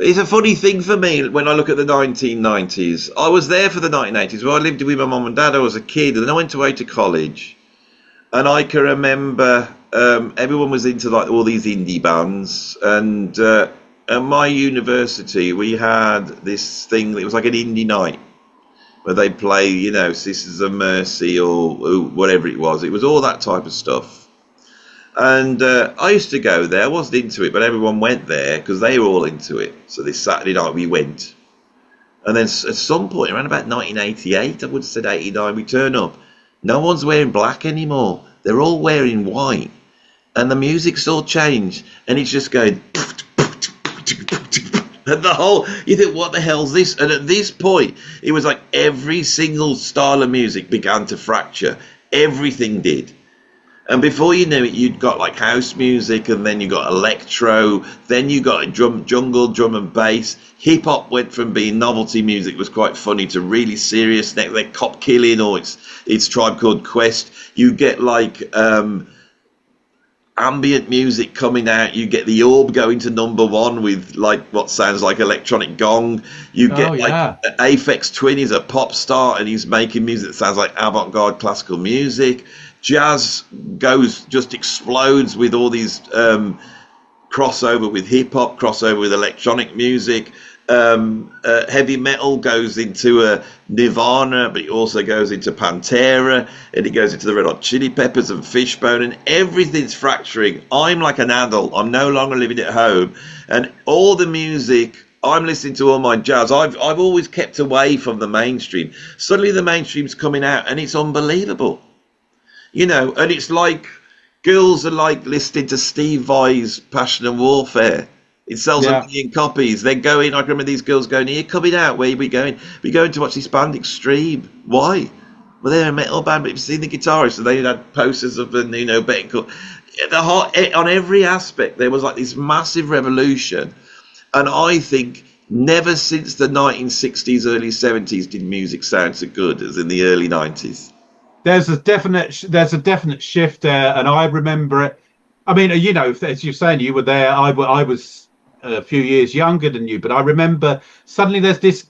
It's a funny thing for me when I look at the 1990s. I was there for the 1980s where I lived with my mum and dad. I was a kid, and then I went away to college. And I can remember everyone was into like all these indie bands, and at my university we had this thing that was like an indie night where they play, you know, Sisters of Mercy or whatever it was. It was all that type of stuff. And I used to go there. I wasn't into it, but everyone went there because they were all into it. So this Saturday night we went. And then at some point, around about 1988, I would have said 89, we turn up. No one's wearing black anymore. They're all wearing white. And the music's all changed. And it's just going... And the whole... You think, what the hell's this? And at this point, it was like every single style of music began to fracture. Everything did. And before you knew it, you'd got like house music, and then you got electro, then you got jungle, drum and bass. Hip hop went from being novelty music, was quite funny, to really serious, like Cop Killing, or it's Tribe Called Quest. You get like ambient music coming out. You get the Orb going to #1 with like what sounds like electronic gong. You get like Aphex Twin is a pop star, and he's making music that sounds like avant-garde classical music. Jazz just explodes with all these crossover with hip hop, crossover with electronic music. Heavy metal goes into Nirvana, but it also goes into Pantera, and it goes into the Red Hot Chili Peppers and Fishbone, and everything's fracturing. I'm like an adult. I'm no longer living at home, and all the music. I'm listening to all my jazz. I've always kept away from the mainstream. Suddenly the mainstream's coming out, and it's unbelievable. You know, and it's like girls are like listening to Steve Vai's Passion and Warfare. It sells a million copies. They're going, I remember these girls going, "Here, coming out, where are we going? We're going to watch this band Extreme." Why? Well, they're a metal band, but you've seen the guitarist, so they had posters of, you know, Bettencourt. On every aspect, there was like this massive revolution. And I think never since the 1960s, early 70s did music sound so good as in the early 90s. There's a definite shift there, and I remember it. I mean, you know, as you're saying, you were there. I was a few years younger than you, but I remember suddenly there's this.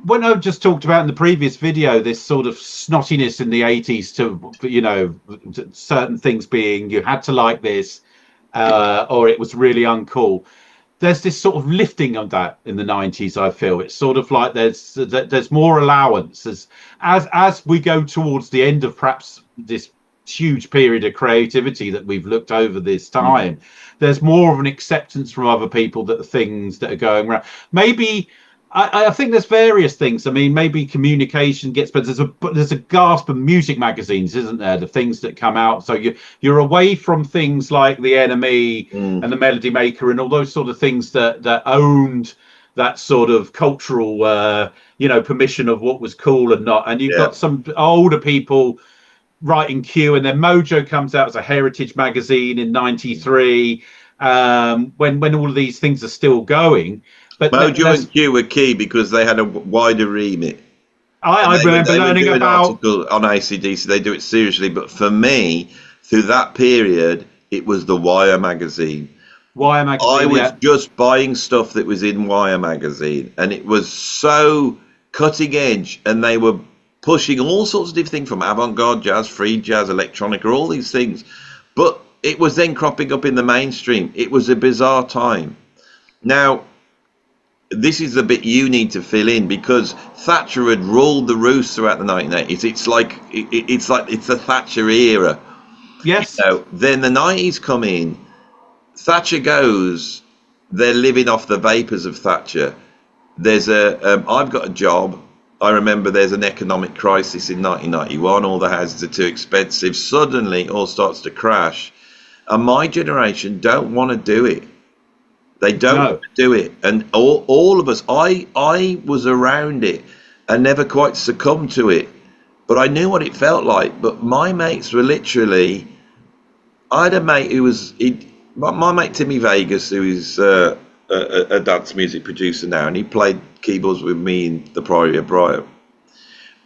When I just talked about in the previous video, this sort of snottiness in the 80s to, you know, certain things being you had to like this, or it was really uncool. There's this sort of lifting of that in the 90s. I feel it's sort of like there's more allowance as we go towards the end of perhaps this huge period of creativity that we've looked over this time. There's more of an acceptance from other people that the things that are going around. Maybe I think there's various things. I mean, maybe communication gets, but there's a gasp of music magazines, isn't there? The things that come out, so you're away from things like the Enemy and the Melody Maker and all those sort of things that owned that sort of cultural, you know, permission of what was cool and not. And you've got some older people writing Q, and then Mojo comes out as a heritage magazine in '93, when all of these things are still going. But Mojo and Q were key because they had a wider remit. I remember learning about on AC/DC. They do it seriously, but for me, through that period, it was the Wire magazine. Wire magazine. I was just buying stuff that was in Wire magazine, and it was so cutting edge, and they were pushing all sorts of different things from avant-garde jazz, free jazz, electronica, all these things. But it was then cropping up in the mainstream. It was a bizarre time. Now, this is the bit you need to fill in, because Thatcher had ruled the roost throughout the 1980s. It's the Thatcher era. Yes. You know, then the 90s come in. Thatcher goes. They're living off the vapors of Thatcher. There's I've got a job. I remember there's an economic crisis in 1991. All the houses are too expensive. Suddenly, it all starts to crash. And my generation don't want to do it. They don't do it, and all of us. I was around it and never quite succumbed to it, but I knew what it felt like. But my mates were literally. I had a mate who was my mate Timmy Vegas, who is a dance music producer now, and he played keyboards with me in the Priory of Brighton.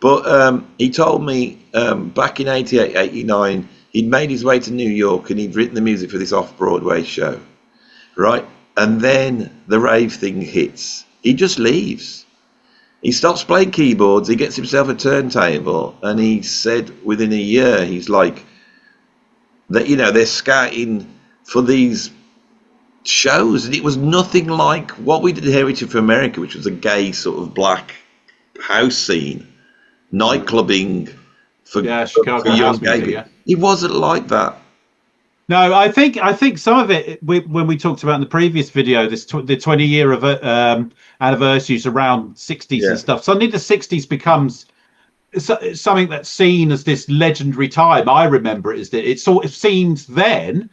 But he told me back in '88, '89, he'd made his way to New York and he'd written the music for this off-Broadway show, right? and then the rave thing hits. He just leaves. He stops playing keyboards. He gets himself a turntable, and he said within a year, he's like, that, you know, they're scouting for these shows, and it was nothing like what we did in Heritage for America, which was a gay sort of black house scene, nightclubbing for young gay people. It wasn't like that. No, I think some of it, when we talked about in the previous video, the 20-year anniversaries around 60s and stuff. Suddenly the 60s becomes something that's seen as this legendary time. I remember it as that it sort of seems then.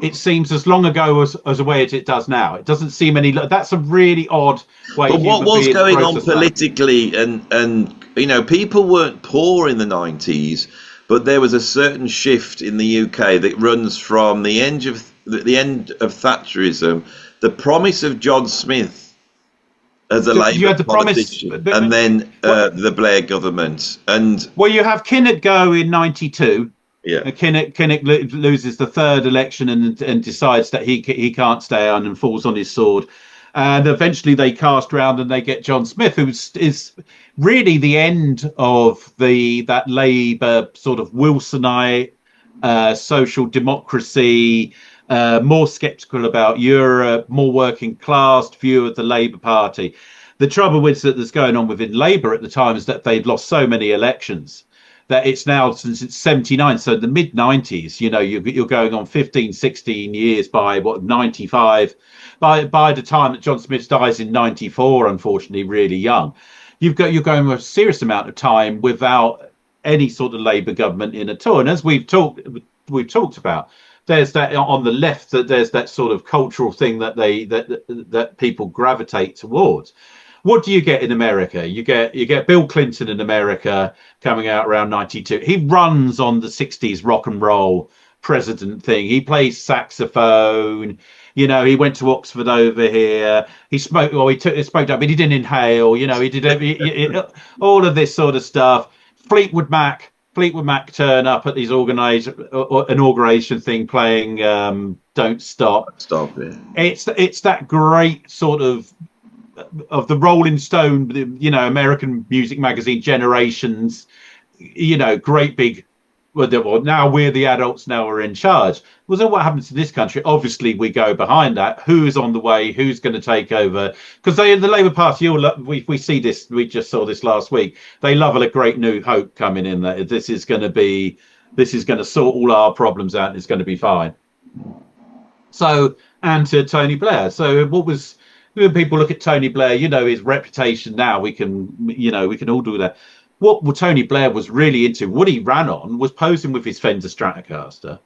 It seems as long ago as a way as it does now. It doesn't seem any. That's a really odd way. But what was going on politically, and you know, people weren't poor in the 90s, but there was a certain shift in the UK that runs from the end of Thatcherism, the promise of John Smith as a Labour politician, and then the Blair government. And well, you have Kinnock go in '92. Yeah, Kinnock loses the third election and decides that he can't stay on and falls on his sword. And eventually they cast round and they get John Smith, who is really the end of that Labour sort of Wilsonite social democracy, more sceptical about Europe, more working class view of the Labour Party. The trouble with that's going on within Labour at the time is that they'd lost so many elections that it's now, since it's 79, so the mid 90s, you know, you're going on 15, 16 years by 95. By the time that John Smith dies in 94, unfortunately, really young, you're going a serious amount of time without any sort of Labour government in at all. And as we've talked about, there's that on the left, that there's that sort of cultural thing that people gravitate towards. What do you get in America? You get Bill Clinton in America coming out around 92. He runs on the 60s rock and roll president thing. He plays saxophone. You know, he went to Oxford over here. He smoked. Well, he smoked up, but he didn't inhale. You know, he did all of this sort of stuff. Fleetwood Mac turn up at these inauguration thing playing "Don't Stop." Stop it. It's that great sort of the Rolling Stone, you know, American music magazine Generations, you know, great big. Well, now we're the adults, now we're in charge. Well, so what happens to this country? Obviously, we go behind that. Who's on the way? Who's going to take over? Because the Labour Party, we see this. We just saw this last week. They love a great new hope coming in. That this is going to sort all our problems out, and it's going to be fine. So, and to Tony Blair. So, when people look at Tony Blair, you know, his reputation now, we can all do that. What Tony Blair was really into, what he ran on, was posing with his Fender Stratocaster.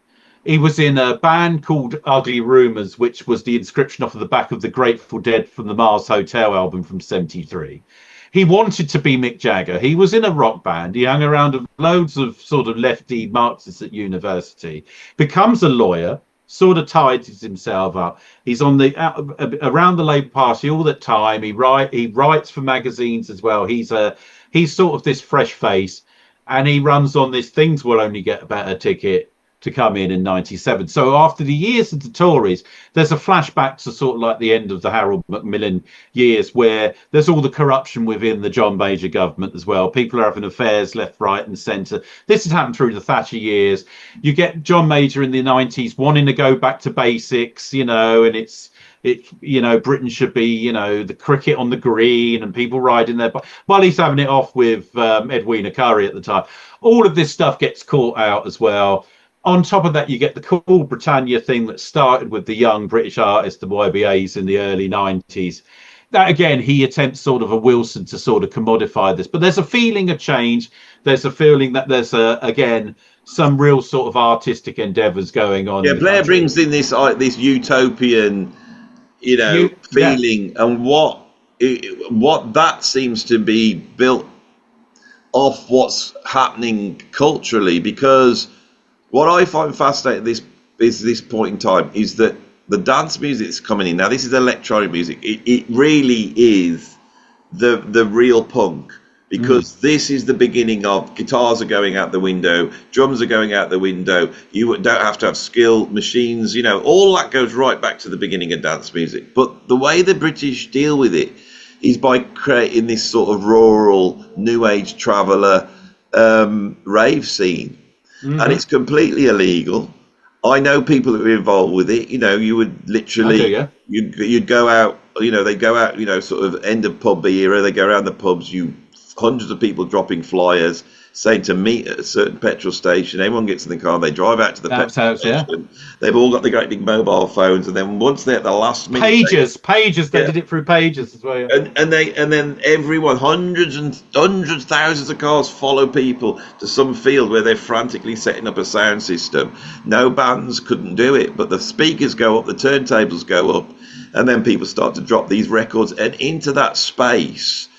He was in a band called Ugly Rumours, which was the inscription off of the back of the Grateful Dead from the Mars Hotel album from '73. He wanted to be Mick Jagger. He was in a rock band. He hung around with loads of sort of lefty Marxists at university, becomes a lawyer, sort of tidies himself up. He's on around the Labour Party all the time. He writes for magazines as well. He's sort of this fresh face, and he runs on this "things will only get better" ticket to come in '97. So after the years of the Tories, there's a flashback to sort of like the end of the Harold Macmillan years, where there's all the corruption within the John Major government as well. People are having affairs left, right and centre. This has happened through the Thatcher years. You get John Major in the 90s wanting to go back to basics, you know, and it's you know, Britain should be, you know, the cricket on the green and people riding their bike, while he's having it off with Edwina Currie at the time. All of this stuff gets caught out as well. On top of that, you get the Cool Britannia thing that started with the young British artist, the YBAs, in the early 90s. That, again, he attempts sort of a Wilson to sort of commodify this. But there's a feeling of change. There's a feeling that there's, again, some real sort of artistic endeavours going on. Yeah, Blair brings in this utopian, you know, feeling. Yeah. And what that seems to be built off what's happening culturally, because what I find fascinating this point in time is that the dance music that's coming in now, this is electronic music. It really is the real punk. because this is the beginning of guitars are going out the window, drums are going out the window. You don't have to have skill, machines, you know, all that goes right back to the beginning of dance music. But the way the British deal with it is by creating this sort of rural, new age traveller rave scene. And it's completely illegal. I know people that were involved with it. You know, you would literally, you'd go out, you know, they go out, you know, sort of end of pub era, they go around the pubs, hundreds of people dropping flyers saying to meet at a certain petrol station. Everyone gets in the car, they drive out to the petrol station. They've all got the great big mobile phones, and then once they're at the last minute, pages, they did it through pages as well. And then everyone, hundreds, thousands of cars follow people to some field where they're frantically setting up a sound system. No bands couldn't do it, but the speakers go up, the turntables go up, and then people start to drop these records, and into that space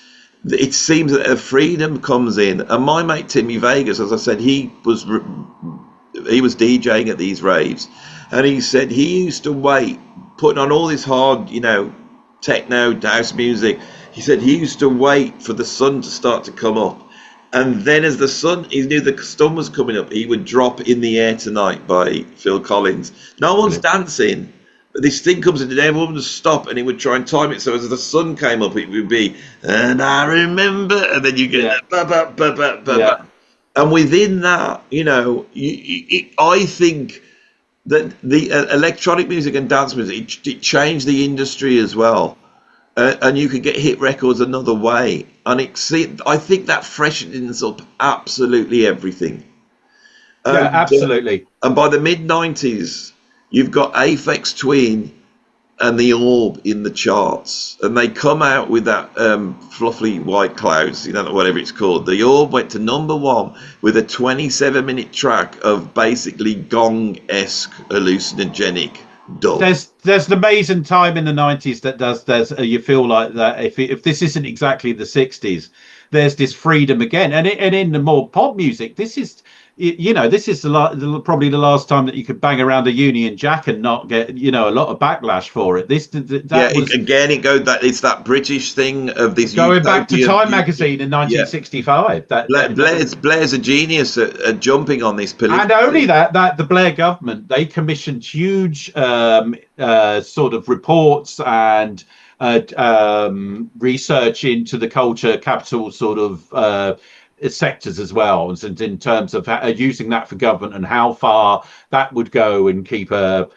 it seems that a freedom comes in. And my mate Timmy Vegas, as I said, he was DJing at these raves, and he said he used to wait, putting on all this hard, you know, techno, house music. He said he used to wait for the sun to start to come up, and then as the sun, he knew the sun was coming up, he would drop In the Air Tonight by Phil Collins. No one's dancing, but this thing comes in and everyone would stop, and he would try and time it so as the sun came up it would be, and I remember, and then you get and within that, you know, I think that the electronic music and dance music, it changed the industry as well, and you could get hit records another way, and I think that freshens up absolutely everything. Absolutely. And by the mid-90s, you've got Aphex Twin and the Orb in the charts, and they come out with that fluffy white clouds, you know, whatever it's called. The Orb went to #1 with a 27-minute track of basically gong-esque hallucinogenic dub. There's an amazing time in the 90s that does you feel like that if this isn't exactly the 60s, there's this freedom again, and in the more pop music, this is, you know, this is probably the last time that you could bang around a Union Jack and not get, you know, a lot of backlash for it. It's that British thing of this going back to Time magazine in 1965. Blair's a genius at jumping on this political. And only that the Blair government, they commissioned huge sort of reports and research into the culture capital sort of sectors as well, and in terms of using that for government and how far that would go and keep a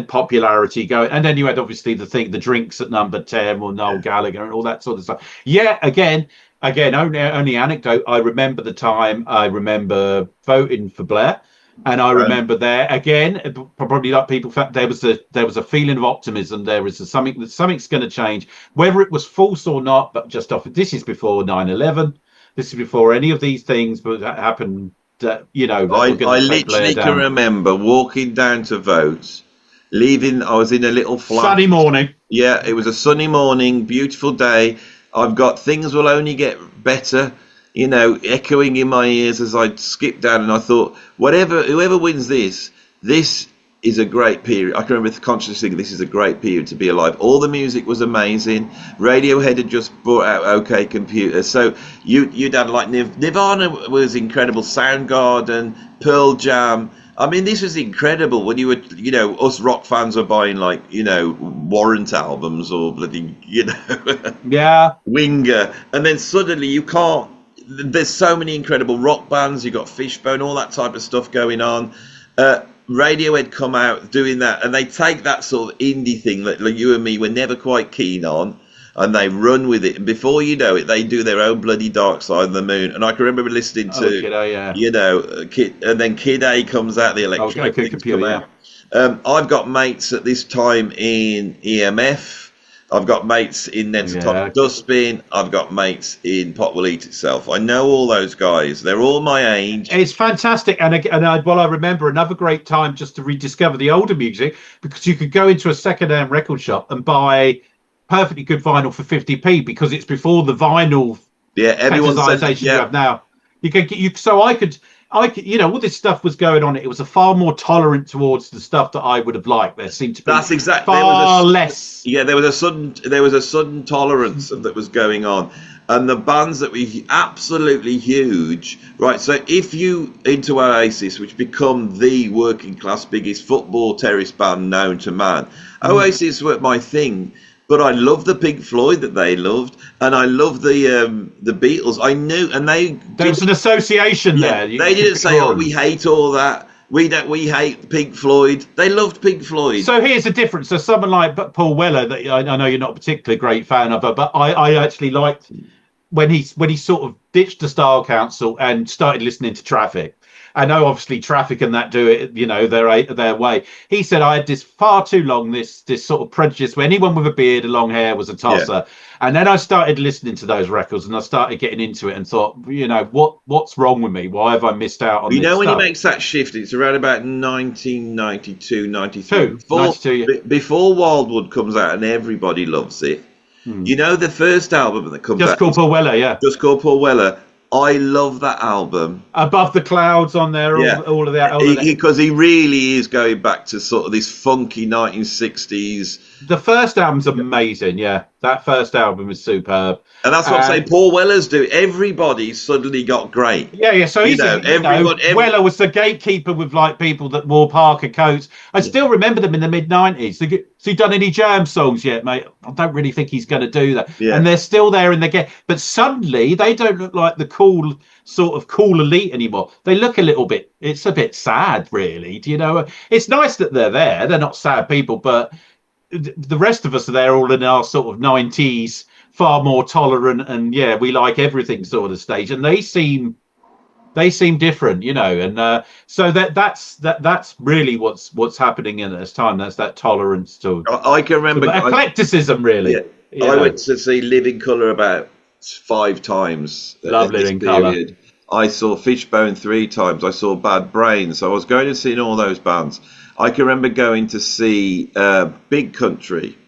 popularity going. And then you had obviously the drinks at number 10 or Noel Gallagher and all that sort of stuff. Again, only anecdote. I remember the time. I remember voting for Blair, and I remember there again, probably like people felt there was a feeling of optimism. There was something's going to change, whether it was false or not. But just off, this is before 9/11. This is before any of these things happened. You know, I literally can remember walking down to vote, leaving. I was in a little flat. Sunny morning. Yeah, it was a sunny morning, beautiful day. I've got Things Will Only Get Better, you know, echoing in my ears as I skipped down, and I thought, whoever wins this is a great period. I can remember consciously thinking this is a great period to be alive. All the music was amazing. Radiohead had just brought out OK Computer. So you'd have like Nirvana was incredible, Soundgarden, Pearl Jam. I mean, this was incredible when you were, you know, us rock fans were buying like, you know, Warrant albums or bloody, you know, Winger. And then suddenly there's so many incredible rock bands. You got Fishbone, all that type of stuff going on. Radiohead come out doing that, and they take that sort of indie thing that like, you and me were never quite keen on, and they run with it, and before you know it, they do their own bloody Dark Side of the Moon. And I can remember listening to you know, and then Kid A comes out, the electronic things come out. I've got mates at this time in EMF. I've got mates in Ned's Atomic Dustbin. I've got mates in Pot Will Eat Itself. I know all those guys. They're all my age. It's fantastic. And I remember another great time just to rediscover the older music, because you could go into a second-hand record shop and buy perfectly good vinyl for 50p, because it's before the vinyl you have now. I could, you know, all this stuff was going on. It was a far more tolerant towards the stuff that I would have liked. There seemed to be far less. Yeah, there was a sudden tolerance that was going on, and the bands that were absolutely huge, right? So if you into Oasis, which become the working class biggest football terrace band known to man, Oasis were my thing. But I love the Pink Floyd that they loved, and I love the Beatles. I knew, and there was an association there. They didn't say, "Oh, we hate all that. We hate Pink Floyd." They loved Pink Floyd. So here's the difference. So someone like Paul Weller, that I know you're not a particularly great fan of, but I actually liked when he sort of ditched the Style Council and started listening to Traffic. I know obviously Traffic and that do it, their way. He said, I had this far too long, this sort of prejudice where anyone with a beard and long hair was a tosser. Yeah. And then I started listening to those records and I started getting into it and thought, what's wrong with me? Why have I missed out on this when stuff? He makes that shift, it's around about 1992, 93. Before Wildwood comes out and everybody loves it. The first album that comes out. Just called Paul Weller, yeah. Just called Paul Weller. I love that album. Above the Clouds on there, all of that. Because he really is going back to sort of this funky 1960s. The first album's amazing, yeah. That first album is superb. And that's what I'm saying. Paul Weller's doing. Everybody suddenly got great. Yeah. So Weller was the gatekeeper with like people that wore Parker coats. I still remember them in the mid-90s. So you done any Jam songs yet, mate? I don't really think he's going to do that. Yeah. And they're still there in the game. But suddenly they don't look like the cool elite anymore. They look a little bit. It's a bit sad, really. Do you know? It's nice that they're there. They're not sad people, but the rest of us are there all in our sort of 90s, far more tolerant, and we like everything sort of stage, and they seem different, and so that's really what's happening in this time. That's that tolerance to I can remember eclecticism, really. I went to see Living Colour about 5 times. Love Living Colour. I saw Fishbone 3 times. I saw Bad Brains. So I was going and seeing all those bands. I can remember going to see Big Country,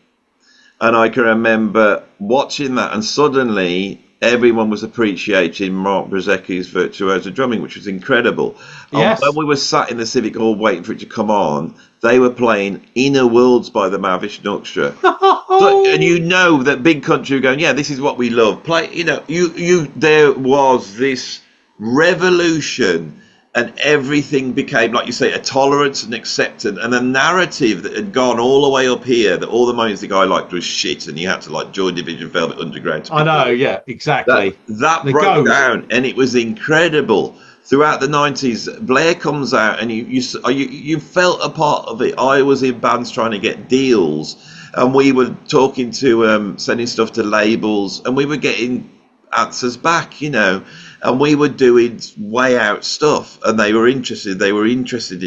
and I can remember watching that, and suddenly everyone was appreciating Mark Brzezicki's virtuoso drumming, which was incredible. Yes. When we were sat in the Civic Hall waiting for it to come on, they were playing Inner Worlds by the Mavish Orchestra. And that Big Country were going, this is what we love. There was this revolution, and everything became, like you say, a tolerance and acceptance, and a narrative that had gone all the way up here that all the music I liked was shit, and you had to like Joy Division, Velvet Underground. I know, yeah, exactly. That broke down, and it was incredible. Throughout the 90s, Blair comes out, and you felt a part of it. I was in bands trying to get deals, and we were talking to sending stuff to labels, and we were getting answers back, and we were doing way out stuff, and they were interested in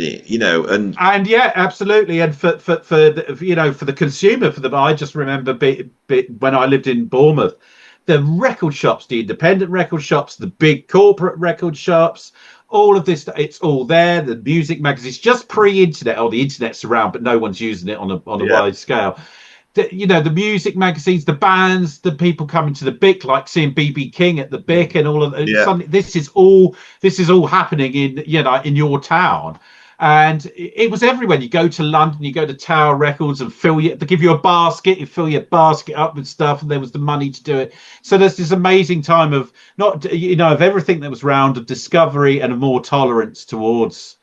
it, and absolutely. And for the consumer, I just remember when I lived in Bournemouth, the record shops, the independent record shops, the big corporate record shops, all of this, it's all there. The music magazines, just pre-internet. The internet's around, but no one's using it on a wide scale. The music magazines, the bands, the people coming to the BIC, like seeing BB King at the BIC, and all of that. Yeah. This is all happening in in your town, and it was everywhere. You go to London, you go to Tower Records, and they give you a basket, you fill your basket up with stuff, and there was the money to do it. So there's this amazing time of of everything that was round, of discovery and a more tolerance towards.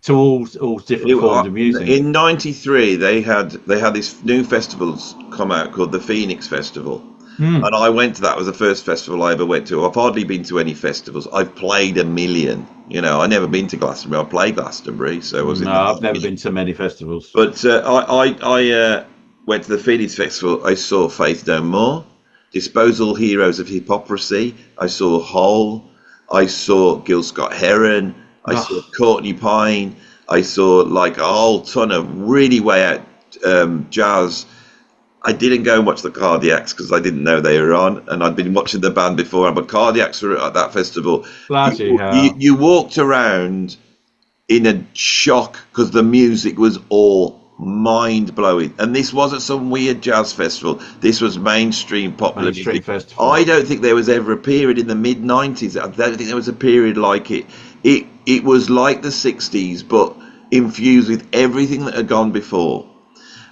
To all different forms of music. In '93, they had this new festivals come out called the Phoenix Festival, and I went to that. It was the first festival I ever went to. I've hardly been to any festivals. I've played a million. I've never been to Glastonbury. I played Glastonbury, so I was. No, I've never been to many festivals. But I went to the Phoenix Festival. I saw Faith No More, Disposal Heroes of Hypocrisy. I saw Hole. I saw Gil Scott-Heron. I saw Courtney Pine. I saw like a whole ton of really way out jazz. I didn't go and watch the Cardiacs because I didn't know they were on, and I'd been watching the band before. But Cardiacs were at that festival. You walked around in a shock because the music was all mind-blowing, and this wasn't some weird jazz festival. This was mainstream popular music. Festival. I don't think there was ever a period in the mid-90s. I don't think there was a period like it. It was like the 60s, but infused with everything that had gone before.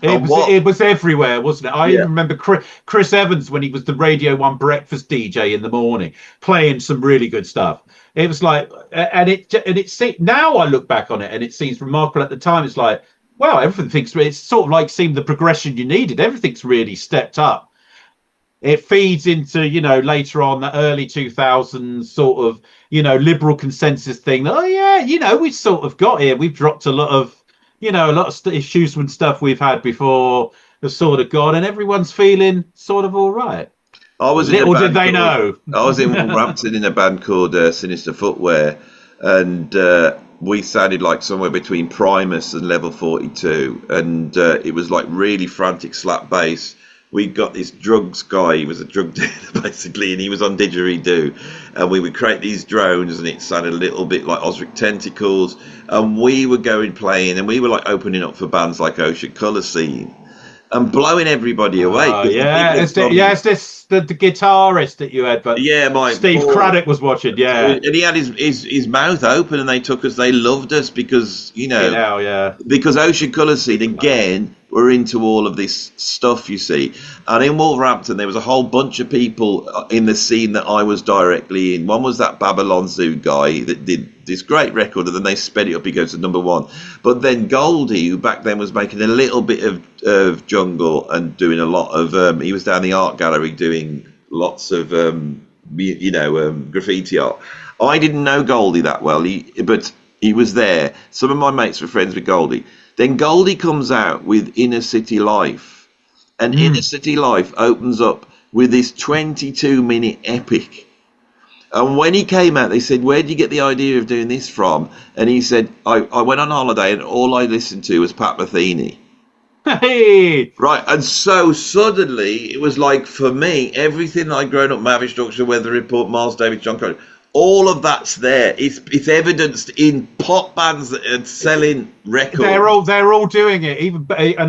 It was everywhere, wasn't it? I Yeah. even remember Chris Evans when he was the Radio 1 breakfast DJ in the morning, playing some really good stuff. It was like, and it now I look back on it and it seems remarkable. At the time, it's like, wow, it's sort of like seemed the progression you needed. Everything's really stepped up. It feeds into, later on the early 2000s sort of, liberal consensus thing that, oh yeah, we've sort of got here. We've dropped a lot of issues and stuff we've had before have sort of gone, and everyone's feeling sort of all right. Little did they know. I was in Wolverhampton in a band called Sinister Footwear, and we sounded like somewhere between Primus and Level 42, and it was like really frantic slap bass. We got this drugs guy, he was a drug dealer basically, and he was on didgeridoo, and we would create these drones, and it sounded a little bit like Osric Tentacles, and we were going playing, and we were like opening up for bands like Ocean Colour Scene, and blowing everybody away. It's the guitarist that you had, but Steve Craddock was watching, and he had his mouth open, and they loved us because because Ocean Colour Scene again were into all of this stuff, you see. And in Wolverhampton there was a whole bunch of people in the scene that I was directly in. One was that Babylon Zoo guy that did this great record, and then they sped it up, he goes to #1. But then Goldie, who back then was making a little bit of jungle and doing a lot of he was down the art gallery doing lots of graffiti art. I didn't know Goldie that well, but he was there. Some of my mates were friends with Goldie. Then Goldie comes out with Inner City Life, and Inner City Life opens up with this 22-minute epic. And when he came out, they said, where did you get the idea of doing this from? And he said, I went on holiday and all I listened to was Pat Metheny. Hey! Right, and so suddenly it was like, for me, everything I'd grown up, Mavish Structure, Weather Report, Miles Davis, John Connor, all of that's there. It's evidenced in pop bands that are selling records. They're all doing it. I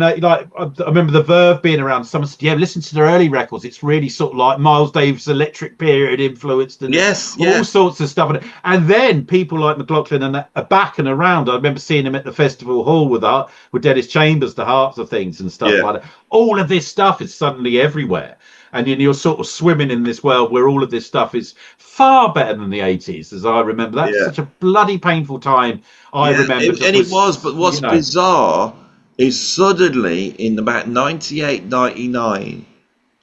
remember the Verve being around. Someone said, "Yeah, listen to their early records. It's really sort of like Miles Davis' Electric Period influenced, and all sorts of stuff." And then people like McLaughlin and are back and around. I remember seeing him at the festival hall with Dennis Chambers, the Hearts of Things and stuff like that. All of this stuff is suddenly everywhere. And you're sort of swimming in this world where all of this stuff is far better than the 80s, as I remember. That's such a bloody painful time. I remember. But what's bizarre is suddenly in about 98, 99,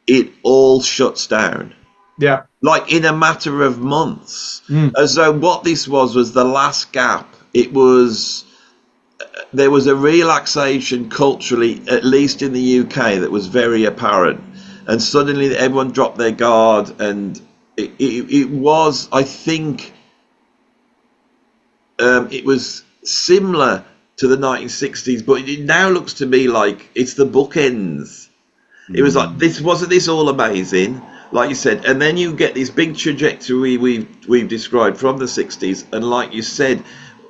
it all shuts down. Yeah. Like in a matter of months. As though what this was the last gap. There was a relaxation culturally, at least in the UK, that was very apparent. And suddenly everyone dropped their guard, and it was, I think, it was similar to the 1960s, but it now looks to me like it's the bookends. It was like, wasn't this all amazing? Like you said, and then you get this big trajectory we've described from the 60s, and like you said,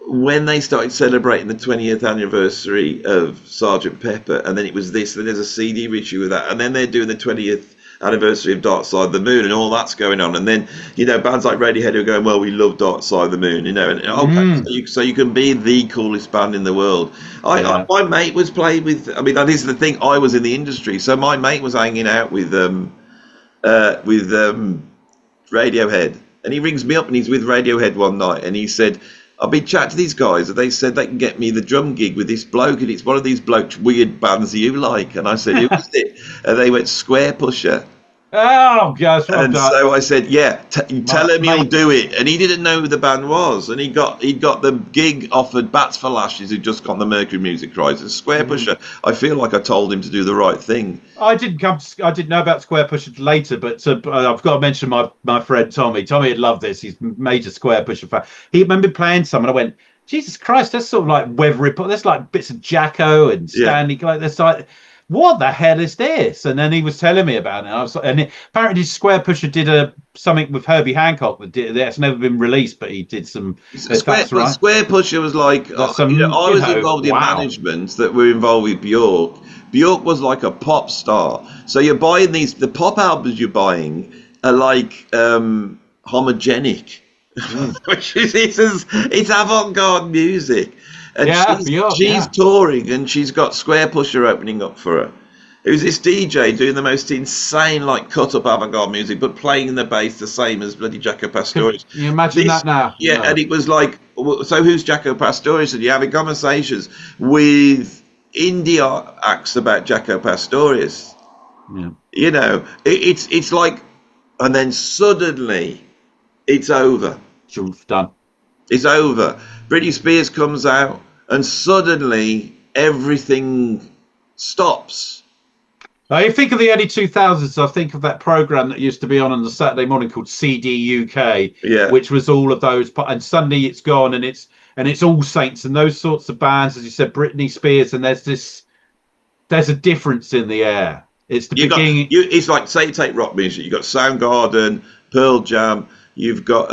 when they started celebrating the 20th anniversary of Sgt. Pepper, and then it was this, then there's a CD issue with that, and then they're doing the 20th anniversary of Dark Side of the Moon, and all that's going on, and then bands like Radiohead are going, well, we love Dark Side of the Moon, so you can be the coolest band in the world. My mate was playing with, this is the thing, I was in the industry, so my mate was hanging out with Radiohead, and he rings me up, and he's with Radiohead one night, and he said, I've been chatting to these guys, and they said they can get me the drum gig with this bloke, and it's one of these blokes weird bands you like. And I said, who was it? And they went, Square Pusher. Oh, gosh. And so I said, tell him he'll do it. And he didn't know who the band was. And he got the gig offered Bats for Lashes, who'd just got the Mercury Music Prize. And Square Pusher, I feel like I told him to do the right thing. I didn't know about Square Pusher later, but I've got to mention my friend Tommy. Tommy would love this. He's a major Square Pusher fan. He remembered playing some, and I went, Jesus Christ, that's sort of like Weather Report. That's like bits of Jacko and Stanley. Like, that's like, what the hell is this? And then he was telling me about it. And I was like, and apparently Square Pusher did something with Herbie Hancock that's never been released, but he did some. Square Pusher was like, I was involved in management that were involved with Bjork. Bjork was like a pop star. So you're buying the pop albums you're buying are like homogenic, which is it's avant-garde music. And she's touring, and she's got Square Pusher opening up for her. Who's this DJ doing the most insane, like, cut-up avant-garde music, but playing the bass the same as bloody Jaco Pastorius. Can you imagine that now? Yeah, and it was like, so who's Jaco Pastorius? And you're having conversations with indie acts about Jaco Pastorius. Yeah. You know, it's like, and then suddenly, it's over. It's done. It's over. Britney Spears comes out, and suddenly, everything stops. You think of the early 2000s, I think of that program that used to be on the Saturday morning called CD UK, which was all of those, and suddenly it's gone, and it's All Saints and those sorts of bands, as you said, Britney Spears, and there's a difference in the air. It's the beginning. It's like, say you take rock music, you've got Soundgarden, Pearl Jam, you've got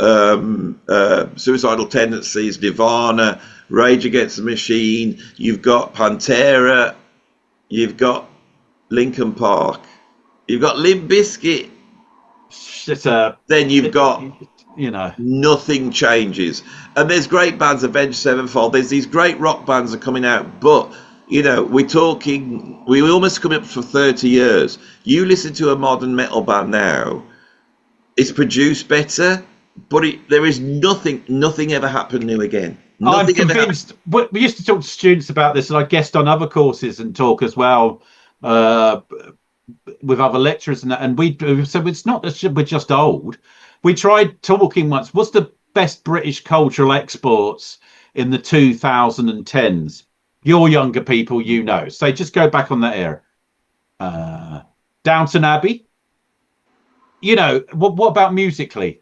Suicidal Tendencies, Nirvana, Rage Against the Machine, you've got Pantera, you've got Linkin Park, you've got Limp Bizkit. Then you've got, you know, nothing changes. And there's great bands, Avenged Sevenfold. There's these great rock bands that are coming out, but you know, we almost come up for 30 years. You listen to a modern metal band now, it's produced better, but there is nothing ever happened new again. I'm convinced. We used to talk to students about this, and I guest on other courses and talk as well with other lecturers, and we said it's not that we're just old. We tried talking once. What's the best British cultural exports in the 2010s? You're younger people, you know. So just go back on that era. Downton Abbey. You know, what about musically?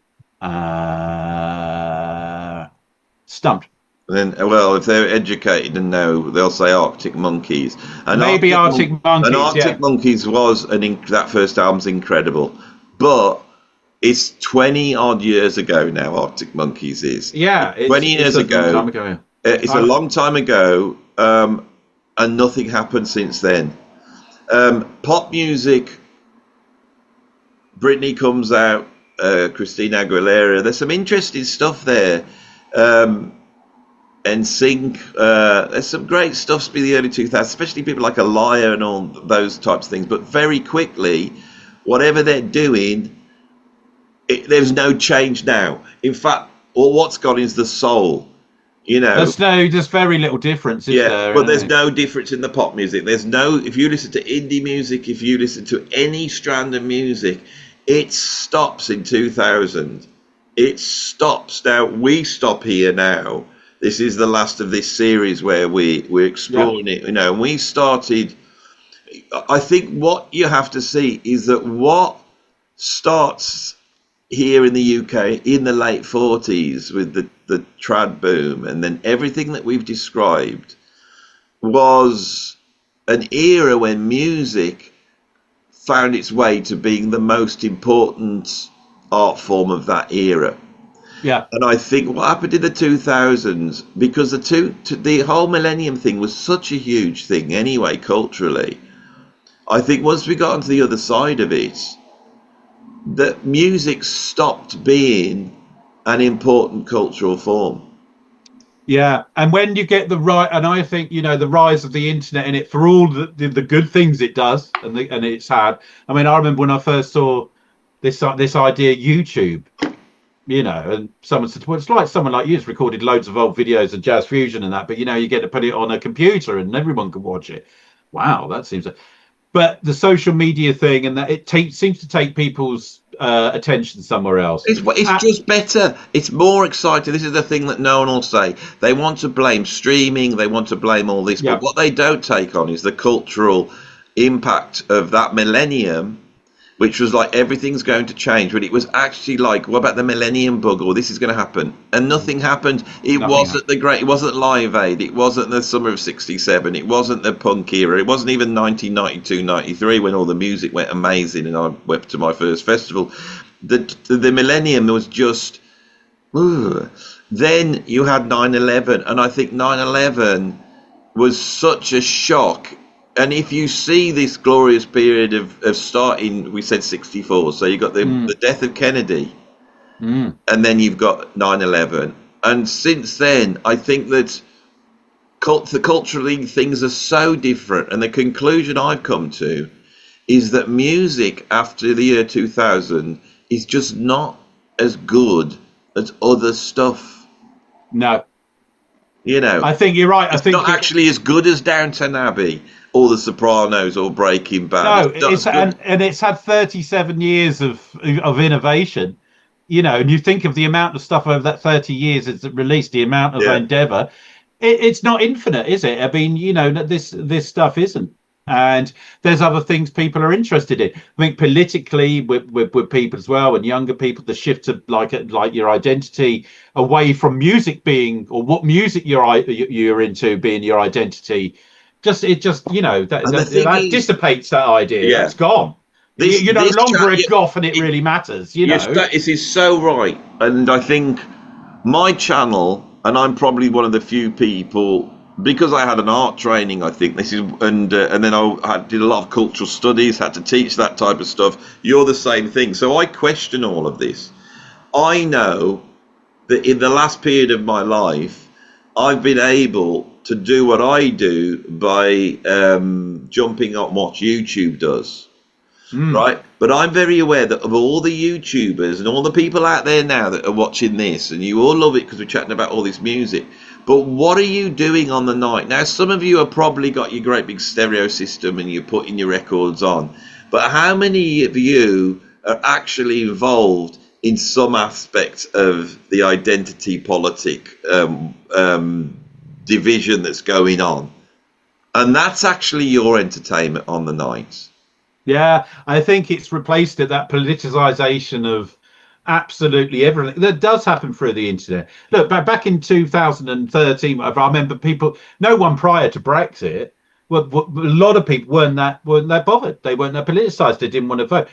Stumped. Then, well, if they're educated and know, they'll say Arctic Monkeys. And maybe Arctic Monkeys. And Arctic Monkeys was that first album's incredible, but it's 20 odd years ago now. Arctic Monkeys is 20 years ago. It's a long time ago, and nothing happened since then. Pop music. Britney comes out. Christina Aguilera. There's some interesting stuff there. NSYNC, there's some great stuff to be the early 2000s, especially people like Aliyah and all those types of things. But very quickly, whatever they're doing, there's no change now. In fact, all what's gone is the soul. You know, there's very little difference. But there's no difference in the pop music. If you listen to indie music, if you listen to any strand of music, it stops in 2000. It stops now. We stop here now. This is the last of this series where we're exploring it, you know, and we started. I think what you have to see is that what starts here in the UK in the late 40s with the trad boom, and then everything that we've described, was an era when music found its way to being the most important art form of that era. Yeah, and I think what happened in the 2000s, because the whole millennium thing was such a huge thing anyway culturally. I think once we got onto the other side of it, that music stopped being an important cultural form. Yeah, and when you get and I think, you know, the rise of the internet in it, for all the good things it does, and it's had. I mean, I remember when I first saw this idea, YouTube. You know, and someone said, well, it's like someone like you's recorded loads of old videos of jazz fusion and that, but you know, you get to put it on a computer and everyone can watch it. Wow, that seems. But the social media thing, and that seems to take people's attention somewhere else. It's just better. It's more exciting. This is the thing that no one will say. They want to blame streaming. They want to blame all this, but what they don't take on is the cultural impact of that millennium, which was like everything's going to change, but it was actually like, what about the millennium bug, or this is going to happen, and nothing happened. It wasn't Live Aid, it wasn't the summer of '67, it wasn't the punk era, it wasn't even 1992, 93 when all the music went amazing and I went to my first festival. The millennium was just, then you had 9/11, and I think 9/11 was such a shock. And if you see this glorious period of starting, we said 64, so you got the death of Kennedy, and then you've got 9/11. And since then, I think that culturally things are so different, and the conclusion I've come to is that music after the year 2000 is just not as good as other stuff. No. You know, I think you're right. It's not actually as good as Downton Abbey or The Sopranos or Breaking Bad. No, and it's had 37 years of innovation. You know, and you think of the amount of stuff over that 30 years it's released, the amount of endeavor. It's not infinite, is it? I mean, you know, this stuff isn't. And there's other things people are interested in. I think politically, with people as well, and younger people, the shift to like your identity away from music being, or what music you're into being your identity. You know, that dissipates that idea. Yeah. It's gone. You're no longer a goth, and it really matters. You know, this is so right. And I think my channel, and I'm probably one of the few people, because I had an art training, I think this is, and then I did a lot of cultural studies, had to teach that type of stuff. You're the same thing. So I question all of this. I know that in the last period of my life, I've been able to do what I do by jumping on what YouTube does. Right, but I'm very aware that of all the YouTubers and all the people out there now that are watching this, and you all love it because we're chatting about all this music, but what are you doing on the night? Now, some of you have probably got your great big stereo system and you're putting your records on, but how many of you are actually involved in some aspect of the identity politic division that's going on? And that's actually your entertainment on the night. Yeah, I think it's replaced it, that politicization of absolutely everything that does happen through the internet. Look, back in 2013, I remember no one prior to Brexit, a lot of people weren't that bothered. They weren't that politicized. They didn't want to vote.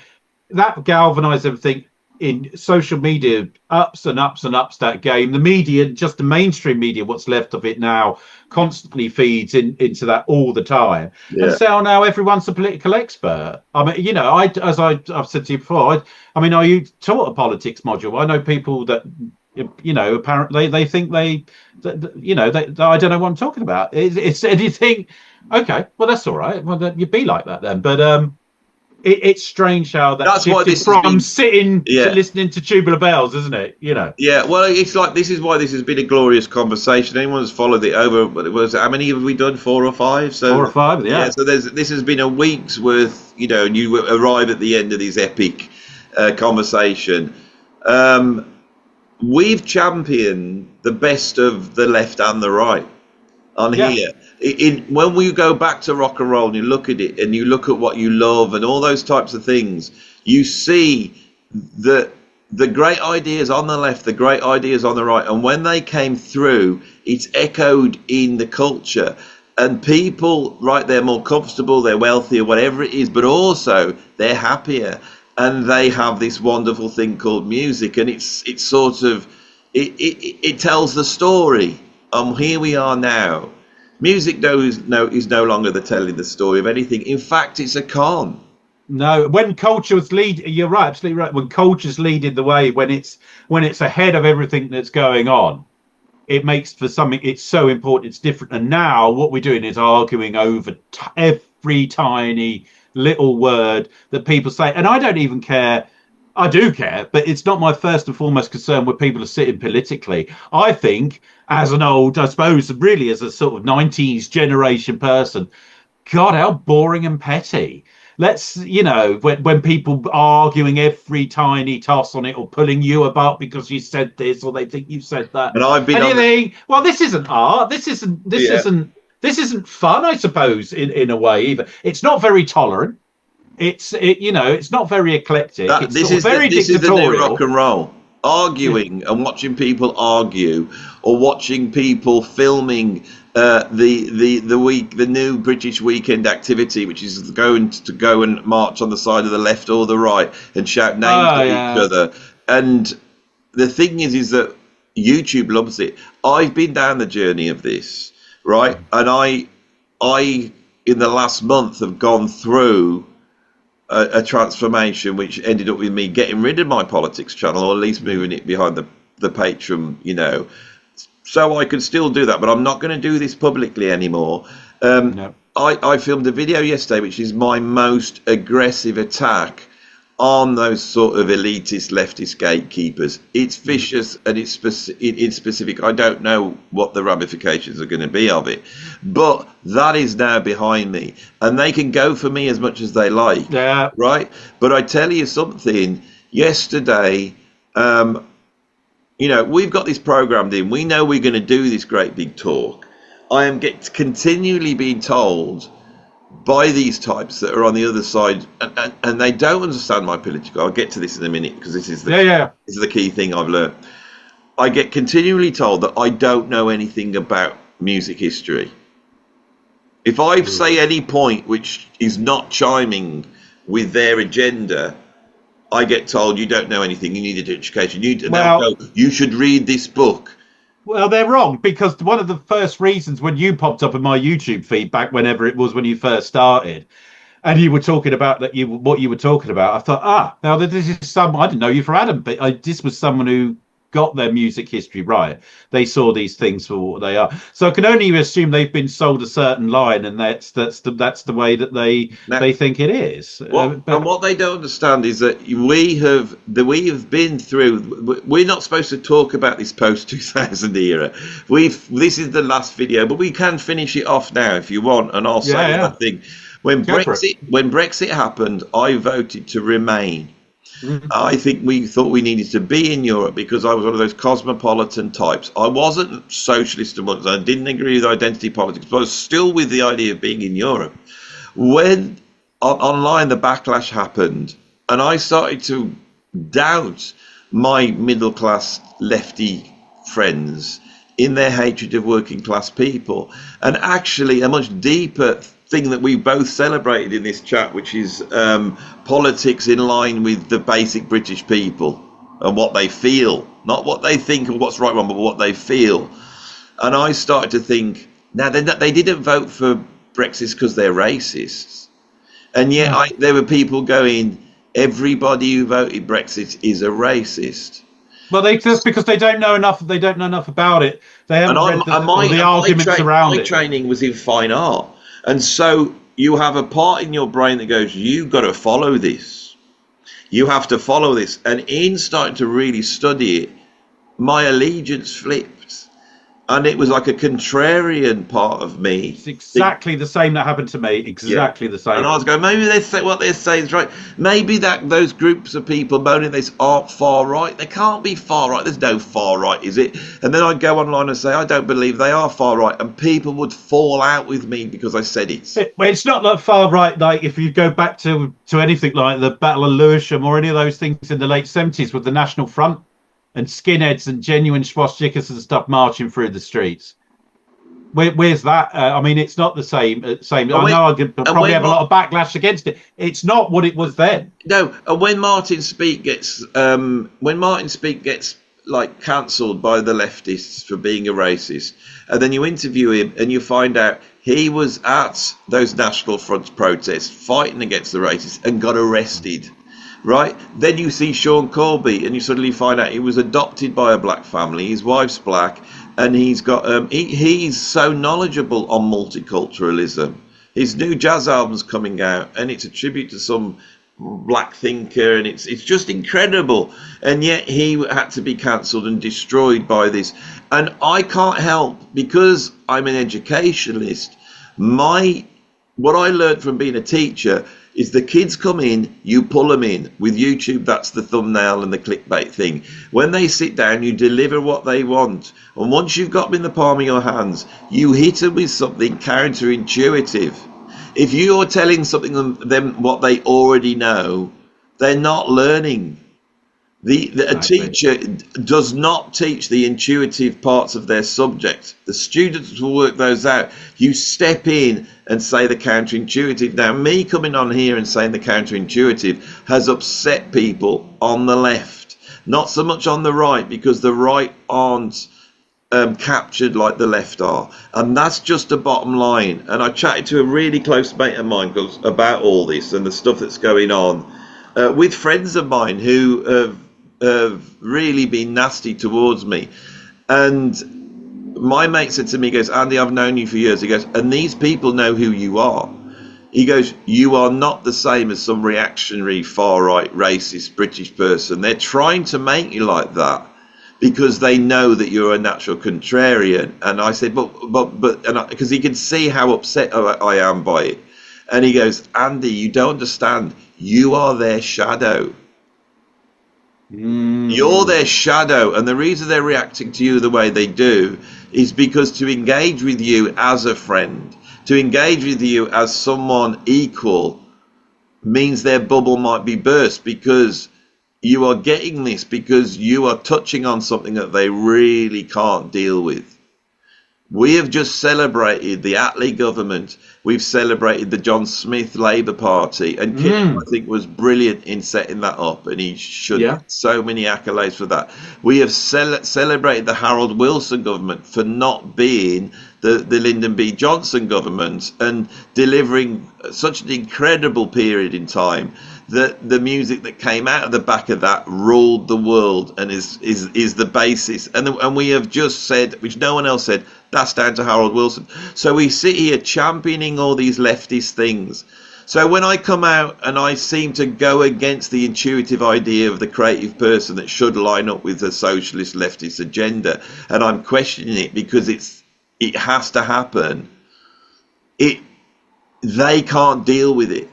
That galvanized everything in social media, ups and ups and ups that game. The media, just the mainstream media, what's left of it now, constantly feeds into that all the time. Yeah. And so now everyone's a political expert. I mean, you know, as I've said to you before, I taught a politics module. I know people that, you know, apparently they think I don't know what I'm talking about. And you think, okay, well, that's all right. Well, you'd be like that then. But it's strange how that's shifted from sitting to listening to Tubular Bells, isn't it? You know. Yeah. Well, it's like this is why this has been a glorious conversation. Anyone who's followed it over, how many have we done? 4 or 5? So 4 or 5. Yeah. So this has been a week's worth. You know, and you arrive at the end of this epic conversation. We've championed the best of the left and the right on here. When we go back to rock and roll and you look at it and you look at what you love and all those types of things, you see the great ideas on the left, the great ideas on the right, and when they came through, it's echoed in the culture, and people, right, they're more comfortable, they're wealthier, whatever it is, but also they're happier, and they have this wonderful thing called music, and it's sort of it tells the story. Here we are now. Music is no longer the telling the story of anything. In fact, it's a con. No, when culture's you're right, absolutely right. When culture's leading the way, when it's ahead of everything that's going on, it makes for something. It's so important. It's different. And now what we're doing is arguing over every tiny little word that people say. And I don't even care. I do care, but it's not my first and foremost concern where people are sitting politically. I think, as an old, I suppose, really as a sort of 90s generation person, God, how boring and petty. Let's, you know, when people are arguing every tiny toss on it or pulling you about because you said this or they think you said that. And you think, well, this isn't art. This isn't fun, I suppose, in a way either. It's not very tolerant. It's not very eclectic. This is the new rock and roll. Arguing and watching people argue, or watching people filming the new British weekend activity, which is going to go and march on the side of the left or the right and shout names at each other. And the thing is that YouTube loves it. I've been down the journey of this, right? And I in the last month have gone through a transformation which ended up with me getting rid of my politics channel, or at least moving it behind the Patreon, you know, so I can still do that, but I'm not going to do this publicly anymore. No. I filmed a video yesterday, which is my most aggressive attack on those sort of elitist leftist gatekeepers. It's vicious and it's specific. I don't know what the ramifications are going to be of it, but that is now behind me, and they can go for me as much as they like. Yeah. Right. But I tell you something. Yesterday, we've got this programmed in. We know we're going to do this great big talk. I am continually being told by these types that are on the other side, and they don't understand my political. I'll get to this in a minute, because this is the key thing I've learned. I get continually told that I don't know anything about music history. If I say any point which is not chiming with their agenda, I get told you don't know anything. You need an education. You should read this book. Well, they're wrong, because one of the first reasons when you popped up in my YouTube feed back whenever it was when you first started, and you were talking about what you were talking about, I thought, now this is I didn't know you from Adam, but this was someone who got their music history right. They saw these things for what they are. So I can only assume they've been sold a certain line, and that's the way that they think it is. And what they don't understand is that we have been through. We're not supposed to talk about this post-2000 era. This is the last video, but we can finish it off now if you want, and I'll say that thing. When Brexit happened, I voted to remain. Mm-hmm. I think we thought we needed to be in Europe because I was one of those cosmopolitan types. I wasn't socialist amongst. I didn't agree with identity politics, but I was still with the idea of being in Europe. When online the backlash happened, and I started to doubt my middle class lefty friends in their hatred of working class people, and actually a much deeper thing that we both celebrated in this chat, which is politics in line with the basic British people and what they feel, not what they think or what's right or wrong, but what they feel. And I started to think, now they didn't vote for Brexit because they're racists, and yet there were people going, everybody who voted Brexit is a racist. Well, just because they don't know enough. They don't know enough about it. They haven't read the arguments around it. My training was in fine art. And so you have a part in your brain that goes, you've got to follow this. You have to follow this. And in starting to really study it, my allegiance flipped. And it was like a contrarian part of me. It's exactly the same that happened to me. Exactly the same. And I was going, maybe they say what they're saying is right. Maybe those groups of people moaning this aren't far right. They can't be far right. There's no far right, is it? And then I'd go online and say, I don't believe they are far right. And people would fall out with me because I said it. Well, it's not like far right. Like if you go back to anything like the Battle of Lewisham or any of those things in the late 70s with the National Front and skinheads and genuine swastikas and stuff marching through the streets. Where's that? I mean, it's not the same. I know I could probably have a lot of backlash against it. It's not what it was then. No, and when Martin Speake gets like cancelled by the leftists for being a racist, and then you interview him and you find out he was at those National Front protests fighting against the racists and got arrested. Right, then you see Sean Corby and you suddenly find out he was adopted by a black family, his wife's black, and he's got he's so knowledgeable on multiculturalism. His new jazz album's coming out and it's a tribute to some black thinker, and it's just incredible, and yet he had to be cancelled and destroyed by this. And I can't help, because I'm an educationalist, what I learned from being a teacher is the kids come in, you pull them in. With YouTube, that's the thumbnail and the clickbait thing. When they sit down, you deliver what they want. And once you've got them in the palm of your hands, you hit them with something counterintuitive. If you're telling them what they already know, they're not learning. A teacher does not teach the intuitive parts of their subject. The students will work those out. You step in and say the counterintuitive. Now, me coming on here and saying the counterintuitive has upset people on the left, not so much on the right, because the right aren't captured like the left are, and that's just a bottom line. And I chatted to a really close mate of mine about all this and the stuff that's going on with friends of mine who have really been nasty towards me, and my mate said to me, he goes, Andy, I've known you for years. He goes, and these people know who you are. He goes, you are not the same as some reactionary, far-right, racist British person. They're trying to make you like that because they know that you're a natural contrarian. And I said, but, because he can see how upset I am by it. And he goes, Andy, you don't understand. You are their shadow. You're their shadow. And the reason they're reacting to you the way they do is because to engage with you as a friend, to engage with you as someone equal, means their bubble might be burst, because you are getting this because you are touching on something that they really can't deal with. We have just celebrated the Attlee government. We've celebrated the John Smith Labour Party, and Kim, I think, was brilliant in setting that up, and he should get so many accolades for that. We have celebrated the Harold Wilson government for not being the Lyndon B. Johnson government and delivering such an incredible period in time that the music that came out of the back of that ruled the world and is the basis. And we have just said, which no one else said, that's down to Harold Wilson. So we sit here championing all these leftist things. So when I come out and I seem to go against the intuitive idea of the creative person that should line up with the socialist leftist agenda, and I'm questioning it because it has to happen, they can't deal with it.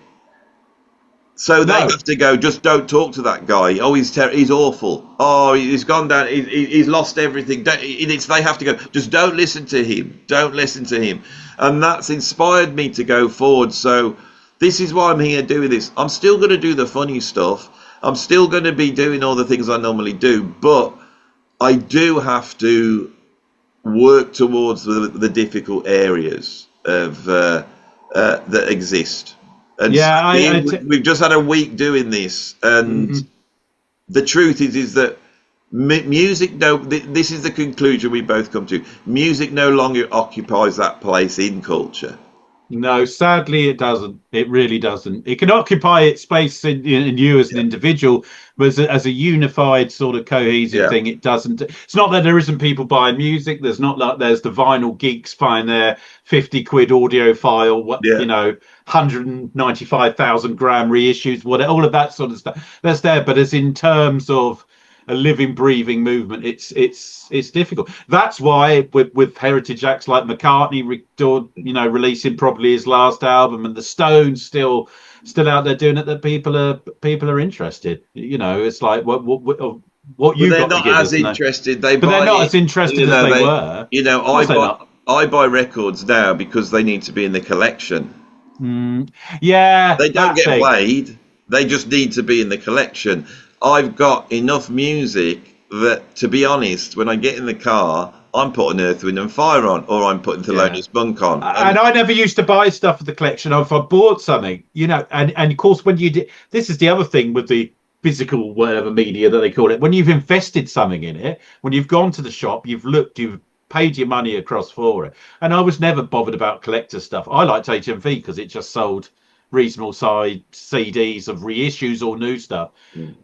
So they have to go, just don't talk to that guy. Oh, he's awful. Oh, he's gone down. He's lost everything. They have to go, just don't listen to him. Don't listen to him. And that's inspired me to go forward. So this is why I'm here doing this. I'm still going to do the funny stuff. I'm still going to be doing all the things I normally do. But I do have to work towards the difficult areas of that exist. And we've just had a week doing this, and the truth is that music, this is the conclusion we both come to. Music no longer occupies that place in culture. No, sadly it doesn't. It really doesn't. It can occupy its space in you as an individual, but as a unified sort of cohesive thing, it doesn't. It's not that there isn't people buying music. There's not like there's the vinyl geeks buying their 50 quid audio file, 195,000 gram reissues, whatever, all of that sort of stuff. That's there, but as in terms of a living, breathing movement, it's difficult. That's why with heritage acts like McCartney, releasing probably his last album, and the Stones still out there doing it, that people are interested. It's like what you got. They're not as interested. They're not as interested as they were. I buy records now because they need to be in the collection. They don't get played. They just need to be in the collection. I've got enough music that, to be honest, when I get in the car, I'm putting Earth, Wind and Fire on, or I'm putting Thelonious Monk on. And I never used to buy stuff for the collection. If I bought something, and of course, when you did, this is the other thing with the physical, whatever media that they call it, when you've invested something in it, when you've gone to the shop, you've looked, you've paid your money across for it. And I was never bothered about collector stuff. I liked HMV because it just sold reasonable size CDs of reissues or new stuff.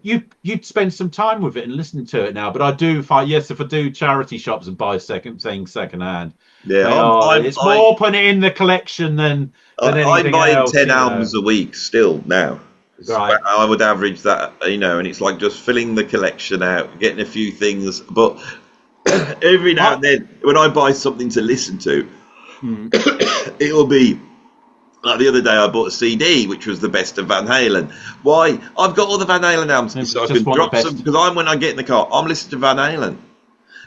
You'd spend some time with it and listening to it now. But I do find, if I do charity shops and buy things second hand, it's more putting it in the collection than anything else. I'm buying 10 albums a week still now. Right. I would average that, and it's like just filling the collection out, getting a few things. But every now and then, when I buy something to listen to, it will be. Like the other day, I bought a CD, which was the best of Van Halen. Why? I've got all the Van Halen albums, so I can drop some, because when I get in the car, I'm listening to Van Halen.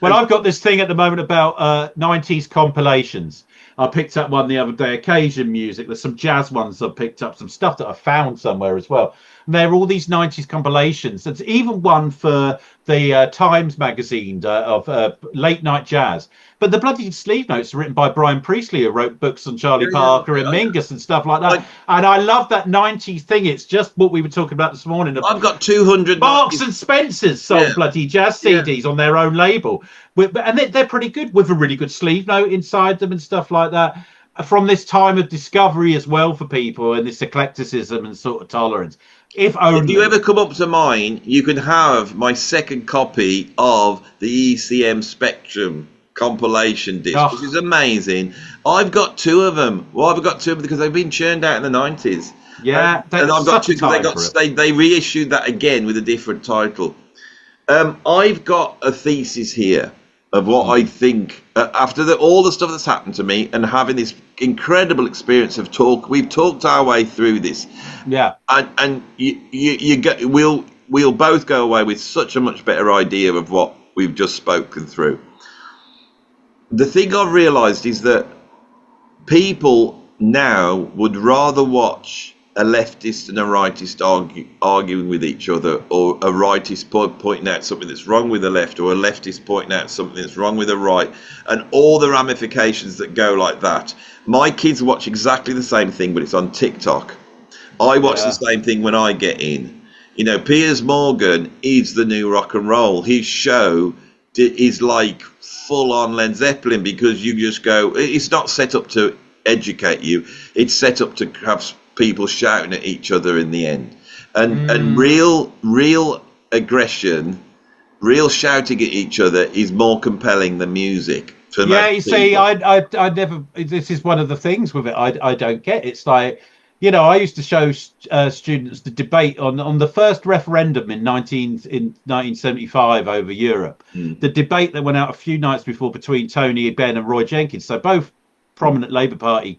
Well, I've got this thing at the moment about 90s compilations. I picked up one the other day, Occasion music. There's some jazz ones I've picked up, some stuff that I found somewhere as well. And there are all these 90s compilations. There's even one for the Times magazine of late night jazz. But the bloody sleeve notes are written by Brian Priestley, who wrote books on Charlie Parker and Mingus and stuff like that. And I love that 90s thing. It's just what we were talking about this morning. I've got 200. Marks and Spencer's sold bloody jazz CDs on their own label. And they're pretty good, with a really good sleeve note inside them and stuff like that. From this time of discovery as well for people, and this eclecticism and sort of tolerance. If you ever come up to mine, you can have my second copy of the ECM Spectrum compilation disc, which is amazing. I've got 2 of them. Well, I've got 2 of them because they've been churned out in the 90s. Yeah, and I've got 2 because they reissued that again with a different title. I've got a thesis here of what I think after all the stuff that's happened to me and having this incredible experience of we've talked our way through this. Yeah, and we'll both go away with such a much better idea of what we've just spoken through. The thing I've realised is that people now would rather watch a leftist and a rightist arguing with each other, or a rightist pointing out something that's wrong with the left, or a leftist pointing out something that's wrong with the right, and all the ramifications that go like that. My kids watch exactly the same thing, but it's on TikTok. I watch the same thing when I get in. You know, Piers Morgan is the new rock and roll. His show is like full on Led Zeppelin, because you just go, it's not set up to educate you, it's set up to have people shouting at each other in the end, and real aggression, real shouting at each other is more compelling than music. Yeah, you see, I never. This is one of the things with it. I don't get. It's like, you know, I used to show students the debate on the first referendum in 1975 over Europe. The debate that went out a few nights before between Tony Benn and Roy Jenkins. So both prominent Labour Party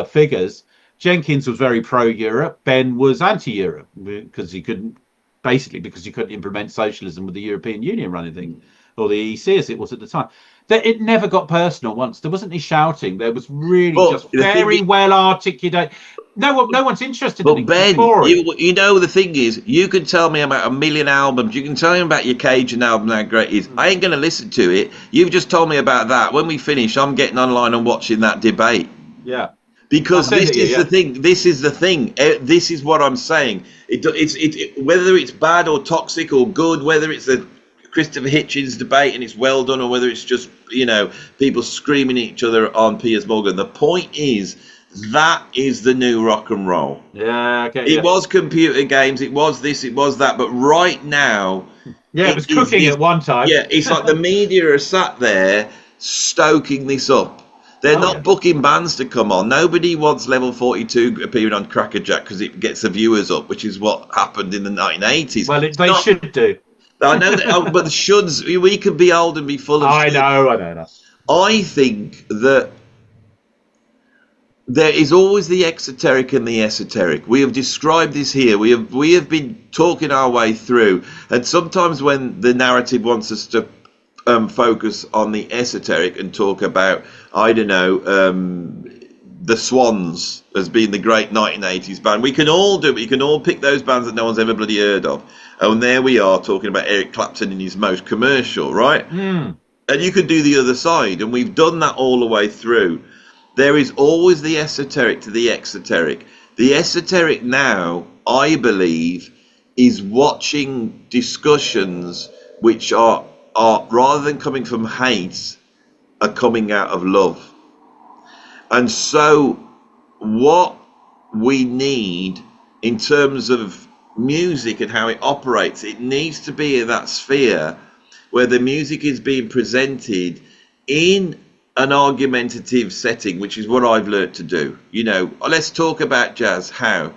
figures. Jenkins was very pro-Europe. Benn was anti-Europe because he couldn't implement socialism with the European Union running thing, or the EC as it was at the time. It never got personal once. There wasn't any shouting. There was really just very well articulated. No one's interested in it. Ben, you know, the thing is, you can tell me about a million albums. You can tell me about your Cajun album, how great it is. I ain't going to listen to it. You've just told me about that. When we finish, I'm getting online and watching that debate. Yeah. Because this is the thing. This is the thing. This is what I'm saying. It's whether it's bad or toxic or good, whether it's a Christopher Hitchens debate and it's well done, or whether it's just, you know, people screaming at each other on Piers Morgan. The point is, that is the new rock and roll. Yeah, okay. It was computer games. It was this. It was that. But right now, it was cooking at one time. Yeah, it's like the media are sat there stoking this up. They're not booking bands to come on. Nobody wants Level 42 appearing on Crackerjack because it gets the viewers up, which is what happened in the 1980s. Well, they should do. I know that, but the shoulds, we could be old and be full of I know. I think that there is always the exoteric and the esoteric. We have described this here. We have been talking our way through, and sometimes when the narrative wants us to focus on the esoteric and talk about, I don't know, the Swans as being the great 1980s band. We can all do it. You can all pick those bands that no one's ever bloody heard of. And there we are talking about Eric Clapton in his most commercial, right? And you could do the other side. And we've done that all the way through. There is always the esoteric to the exoteric. The esoteric now, I believe, is watching discussions which are rather than coming from hate, are coming out of love. And so what we need in terms of music and how it operates, it needs to be in that sphere where the music is being presented in an argumentative setting, which is what I've learned to do. You know, let's talk about jazz. How?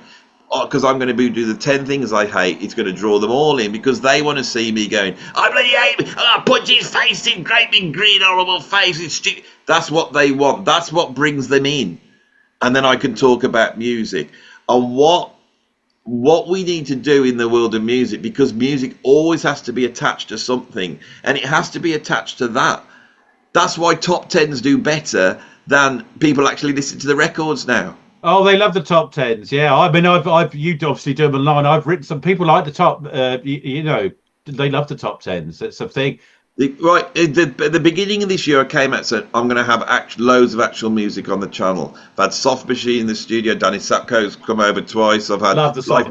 Because I'm going to do the 10 things I hate. It's going to draw them all in because they want to see me going, I bloody hate me. Oh, punch his face in, great big green horrible face. It's stupid. That's what they want. That's what brings them in. And then I can talk about music and what we need to do in the world of music, because music always has to be attached to something, and it has to be attached to that. That's why top 10s do better than people actually listen to the records now. Oh, they love the top 10s. Yeah, I mean, you obviously do them online. I've written some people like the top. You know, they love the top 10s. It's a thing. Right at the beginning of this year, I came out and said I'm going to have loads of actual music on the channel. I've had Soft Machine in the studio. Danny Sapko's come over twice. I've had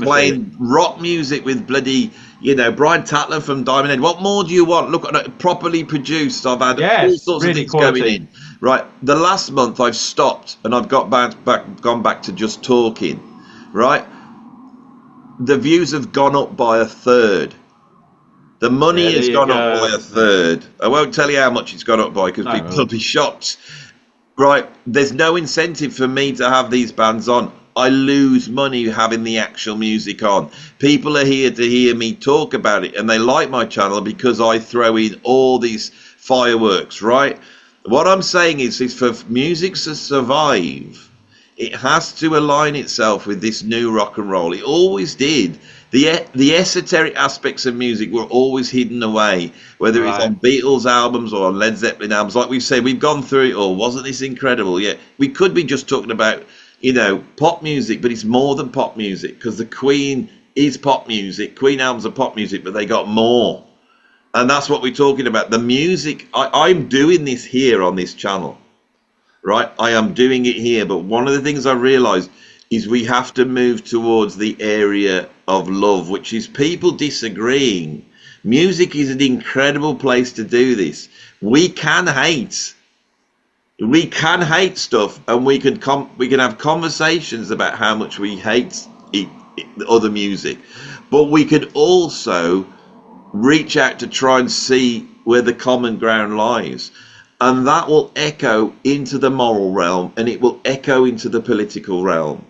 playing rock music with bloody, you know, Brian Tatler from Diamond Head. What more do you want? Look at it, properly produced. I've had all sorts of things going in. Right, the last month I've stopped and I've gone back to just talking. Right, the views have gone up by a third. The money has gone up go. by a third. I won't tell you how much it's gone up by because people will be shocked. Right, there's no incentive for me to have these bands on. I lose money having the actual music on. People are here to hear me talk about it, and they like my channel because I throw in all these fireworks, right? What I'm saying is for music to survive, it has to align itself with this new rock and roll. It always did. The esoteric aspects of music were always hidden away, whether it's on Beatles albums or on Led Zeppelin albums. Like we've said, we've gone through it all. Wasn't this incredible? Yeah, we could be just talking about, you know, pop music, but it's more than pop music because the Queen is pop music. Queen albums are pop music, but they got more. And that's what we're talking about. The music, I'm doing this here on this channel, right? I am doing it here. But one of the things I realized is we have to move towards the area of love, which is people disagreeing. Music is an incredible place to do this. We can hate stuff, and we can have conversations about how much we hate other music, but we could also reach out to try and see where the common ground lies, and that will echo into the moral realm, and it will echo into the political realm.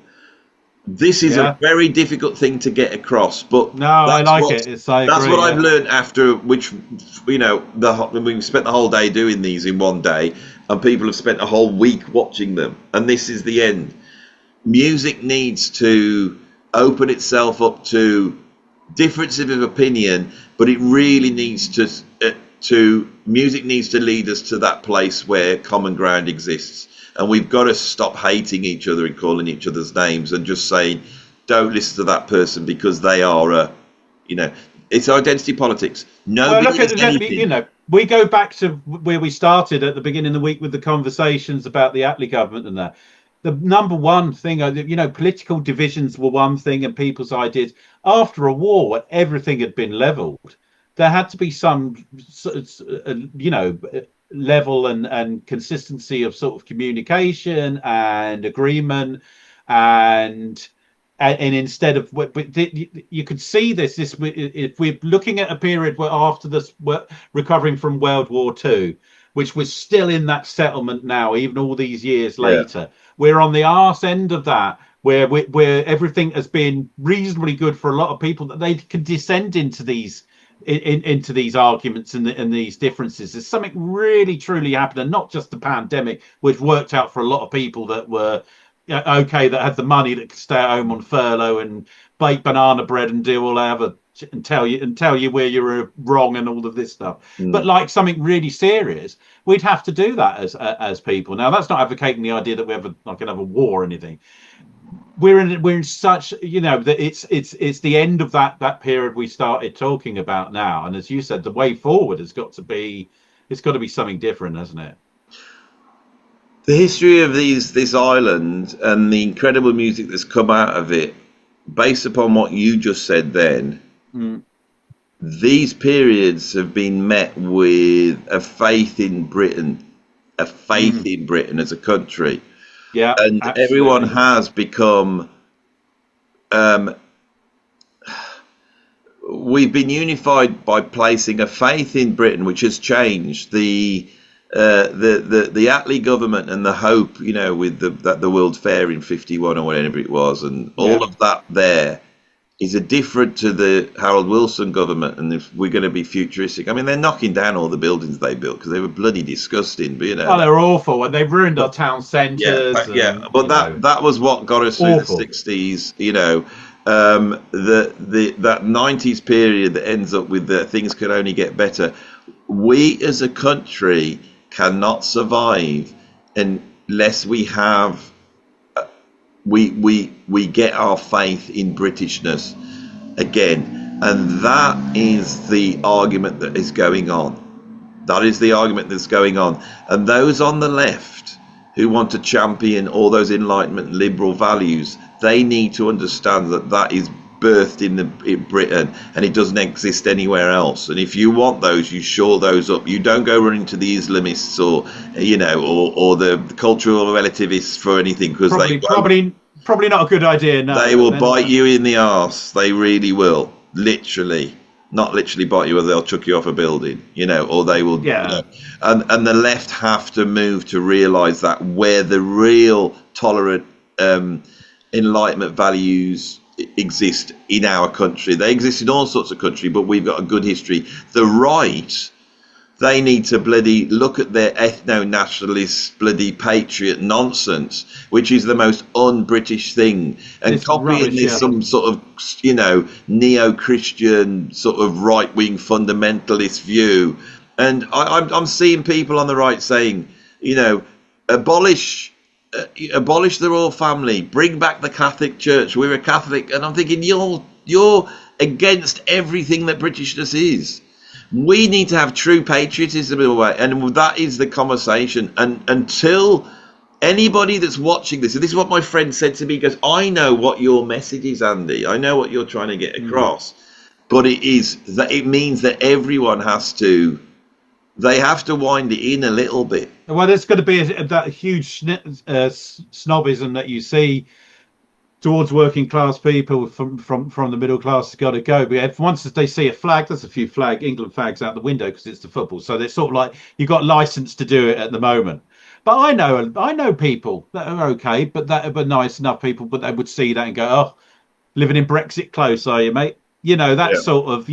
This is a very difficult thing to get across, but I like it. That's what I've learned after, which, you know, we spent the whole day doing these in one day, and people have spent a whole week watching them, and this is the end. Music needs to open itself up to differences of opinion, but it really needs music needs to lead us to that place where common ground exists. And we've got to stop hating each other and calling each other's names and just saying, don't listen to that person because they are you know, it's identity politics. You know, we go back to where we started at the beginning of the week with the conversations about the Attlee government and that. The number one thing, you know, political divisions were one thing, and people's ideas. After a war, when everything had been levelled, there had to be some, you know, level and consistency of sort of communication and agreement, and instead of, you could see this if we're looking at a period where after this, we're recovering from World War II, which was still in that settlement now, even all these years later. We're on the arse end of that, where everything has been reasonably good for a lot of people, that they can descend into these arguments and these differences. There's something really truly happening, not just the pandemic, which worked out for a lot of people that were okay, that had the money, that could stay at home on furlough and bake banana bread and do all that and tell you where you were wrong and all of this stuff. But like something really serious, we'd have to do that as people. Now, that's not advocating the idea that we ever like another war or anything. We're in such, you know, that it's the end of that period we started talking about now, and as you said, the way forward has got to be, it's got to be something different, hasn't it? The history of this island and the incredible music that's come out of it, based upon what you just said then, these periods have been met with a faith in Britain, in Britain as a country. Yeah, and absolutely. Everyone has become. We've been unified by placing a faith in Britain, which has changed the Attlee government and the hope, you know, with the World Fair in '51 or whatever it was, and all of that there is a different to the Harold Wilson government. And if we're going to be futuristic, I mean, they're knocking down all the buildings they built because they were bloody disgusting. But, you know, they're awful, and they've ruined our town centres. But that was what got us through the '60s. You know, that '90s period that ends up with the things can only get better. We as a country cannot survive unless we have. We get our faith in Britishness again, and that is the argument that is going on. That is the argument that's going on, and those on the left who want to champion all those Enlightenment liberal values, they need to understand that is birthed in Britain, and it doesn't exist anywhere else. And if you want those, you shore those up. You don't go running to the Islamists or, you know, or the cultural relativists for anything, because probably not a good idea. No, they will bite you in the arse. They really will, literally. not literally bite you, or they'll chuck you off a building, or they will, and the left have to move to realise that where the real tolerant Enlightenment values exist in our country. They exist in all sorts of countries, but we've got a good history. The right, they need to bloody look at their ethno-nationalist bloody patriot nonsense, which is the most un-British thing, and copying this some sort of neo-Christian sort of right-wing fundamentalist view. And I'm seeing people on the right saying, abolish the royal family, bring back the Catholic Church, we're a Catholic. And I'm thinking, you're against everything that Britishness is. We need to have true patriotism in a way, and that is the conversation. And until anybody that's watching this, and this is what my friend said to me, he goes, I know what your message is, Andy. I know what you're trying to get across. But it means that everyone has to wind it in a little bit. Well, there's going to be that huge snobism that you see towards working class people from the middle class has got to go. But once they see a flag, there's a few England flags out the window because it's the football. So they're sort of like, you've got license to do it at the moment. But I know people that are okay, but nice enough people, but they would see that and go, oh, living in Brexit close, are you, mate? Sort of, that sort of.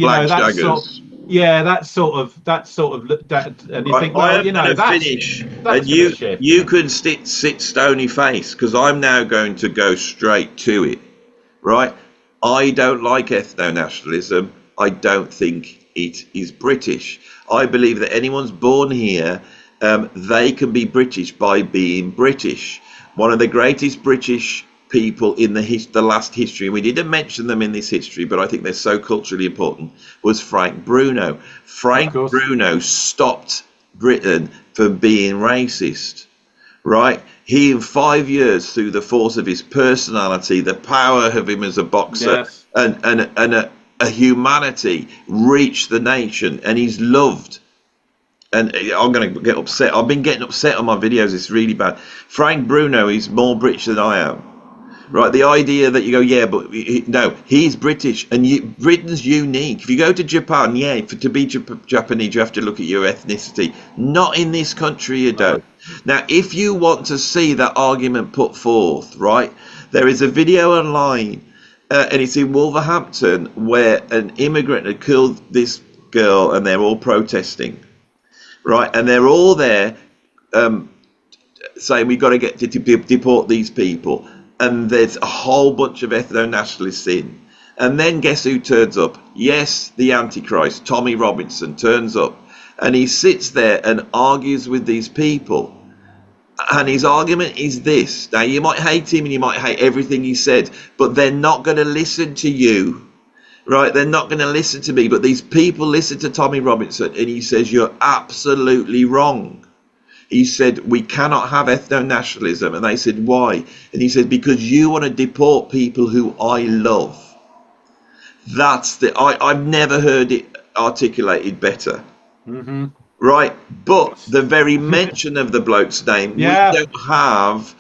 Yeah, that sort of, and you think, well, that's finish. And you can sit stony face, because I'm now going to go straight to it, right? I don't like ethno-nationalism. I don't think it is British. I believe that anyone's born here, they can be British by being British. One of the greatest British people in the last history, and we didn't mention them in this history, but I think they're so culturally important, was Frank Bruno. Frank Bruno stopped Britain from being racist, right? He, in 5 years, through the force of his personality, the power of him as a boxer, and a humanity, reached the nation, and he's loved. And I'm going to get upset. I've been getting upset on my videos. It's really bad. Frank Bruno is more British than I am. Right, the idea that you go, yeah, but no, he's British, and Britain's unique. If you go to Japan, to be Japanese, you have to look at your ethnicity. Not in this country, you don't. Now, if you want to see that argument put forth, right, there is a video online, and it's in Wolverhampton, where an immigrant had killed this girl, and they're all protesting, right, and they're all there saying we've got to deport these people. And there's a whole bunch of ethno-nationalists in. And then guess who turns up? Yes, the Antichrist, Tommy Robinson, turns up. And he sits there and argues with these people. And his argument is this. Now, you might hate him and you might hate everything he said, but they're not going to listen to you. Right? They're not going to listen to me. But these people listen to Tommy Robinson, and he says, you're absolutely wrong. He said, we cannot have ethno-nationalism. And they said, why? And he said, because you want to deport people who I love. I've never heard it articulated better. Mm-hmm. Right? But the very mention of the bloke's name, we don't have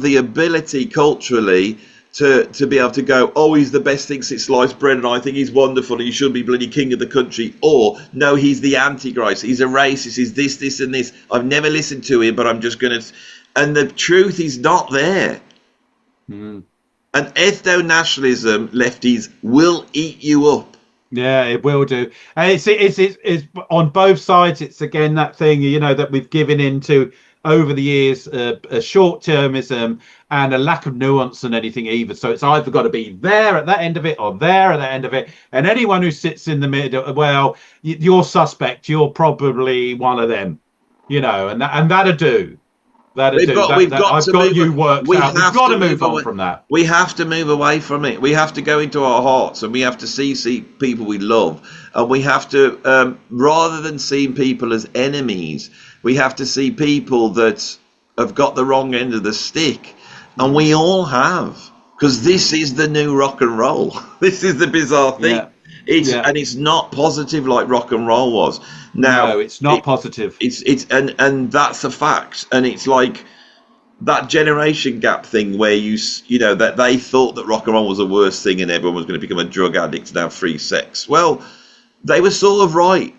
the ability culturally to be able to go, oh, he's the best thing since sliced bread, and I think he's wonderful, and he should be bloody king of the country. Or, no, he's the Antichrist, he's a racist, he's this, and this. I've never listened to him, but I'm just going to... And the truth is not there. Mm. And ethno-nationalism, lefties, will eat you up. Yeah, it will do. And it's on both sides. It's, again, that thing, that we've given into over the years, a short-termism and a lack of nuance and anything either. So it's either got to be there at that end of it or there at that end of it. And anyone who sits in the middle, well, you're suspect. You're probably one of them, and that'll do. I've got you worked out. We've got to move on from that. We have to move away from it. We have to go into our hearts, and we have to see people we love. And we have to, rather than seeing people as enemies, we have to see people that have got the wrong end of the stick. And we all have. Because this is the new rock and roll. This is the bizarre thing. Yeah. And it's not positive like rock and roll was. Now, no, it's not positive. And that's a fact. And it's like that generation gap thing where you know that they thought that rock and roll was the worst thing and everyone was going to become a drug addict and have free sex. Well, they were sort of right.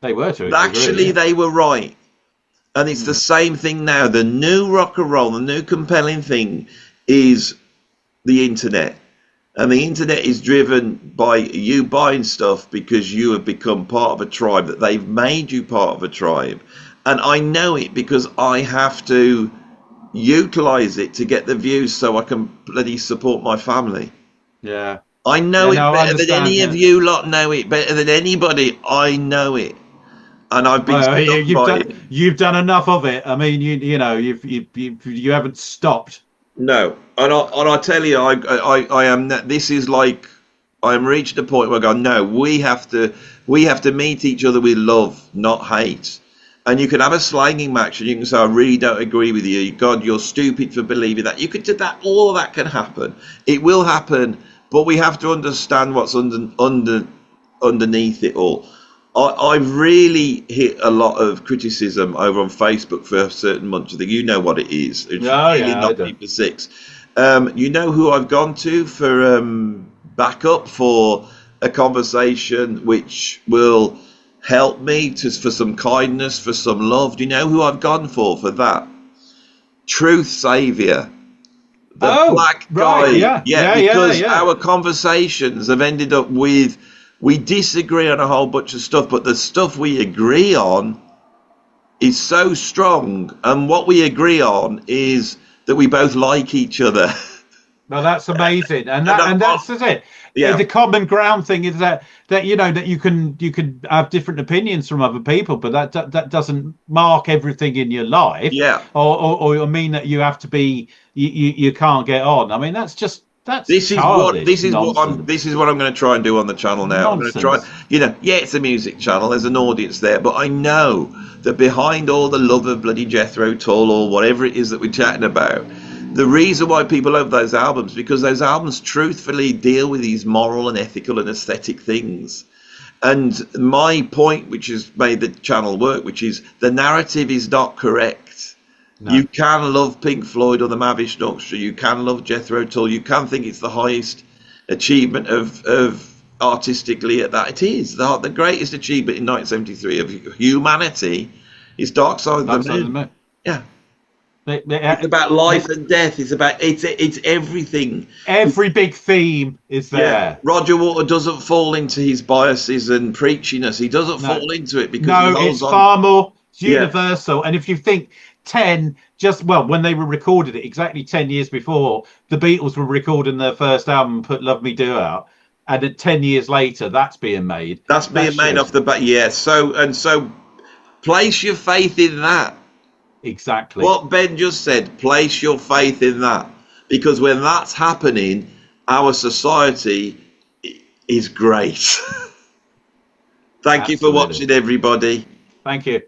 They were to actually, they were right. And it's the same thing now. The new rock and roll, the new compelling thing is the internet. And the internet is driven by you buying stuff because you have become part of a tribe, that they've made you part of a tribe. And I know it because I have to utilize it to get the views so I can bloody support my family. Yeah. I know it better than any of you lot know it, better than anybody. I know it. And I've been you've done enough of it. I mean, you know, you haven't stopped. No, and I tell you, I am. This is like I am reaching a point where I go, no, we have to meet each other with love, not hate. And you can have a slanging match, and you can say, I really don't agree with you. God, you're stupid for believing that. You could do that. All of that can happen. It will happen, but we have to understand what's underneath it all. I've really hit a lot of criticism over on Facebook for certain months. I think you know what it is. It's really not people six. You know who I've gone to for backup for a conversation which will help me for some kindness, for some love. Do you know who I've gone for that? Truth Savior. The black guy. Because our conversations have ended up with, we disagree on a whole bunch of stuff, but the stuff we agree on is so strong. And what we agree on is that we both like each other. No, that's amazing. And that's it. Yeah. The common ground thing is that you know that you can have different opinions from other people, but that doesn't mark everything in your life. Yeah. Or mean that you have to be you can't get on. I mean, this is what I'm going to try and do on the channel now. Nonsense. I'm going to try, it's a music channel, there's an audience there, but I know that behind all the love of bloody Jethro Tull or whatever it is that we're chatting about, the reason why people love those albums, because those albums truthfully deal with these moral and ethical and aesthetic things. And my point, which has made the channel work, which is the narrative is not correct. No. You can love Pink Floyd or the Mavish Orchestra. You can love Jethro Tull. You can think it's the highest achievement of artistically at that. It is the greatest achievement in 1973 of humanity. Is Dark Side of the Moon. Yeah. It's about life and death. It's about it's everything. Every big theme is there. Yeah. Roger Waters doesn't fall into his biases and preachiness. He doesn't fall into it because it's far more universal. And if you think 10, when they were recorded it exactly 10 years before, the Beatles were recording their first album, put Love Me Do Out, and then 10 years later, that's being made. That's being made off the bat. Yeah. So place your faith in that. Exactly. What Ben just said, place your faith in that. Because when that's happening, our society is great. Thank you for watching, everybody. Thank you.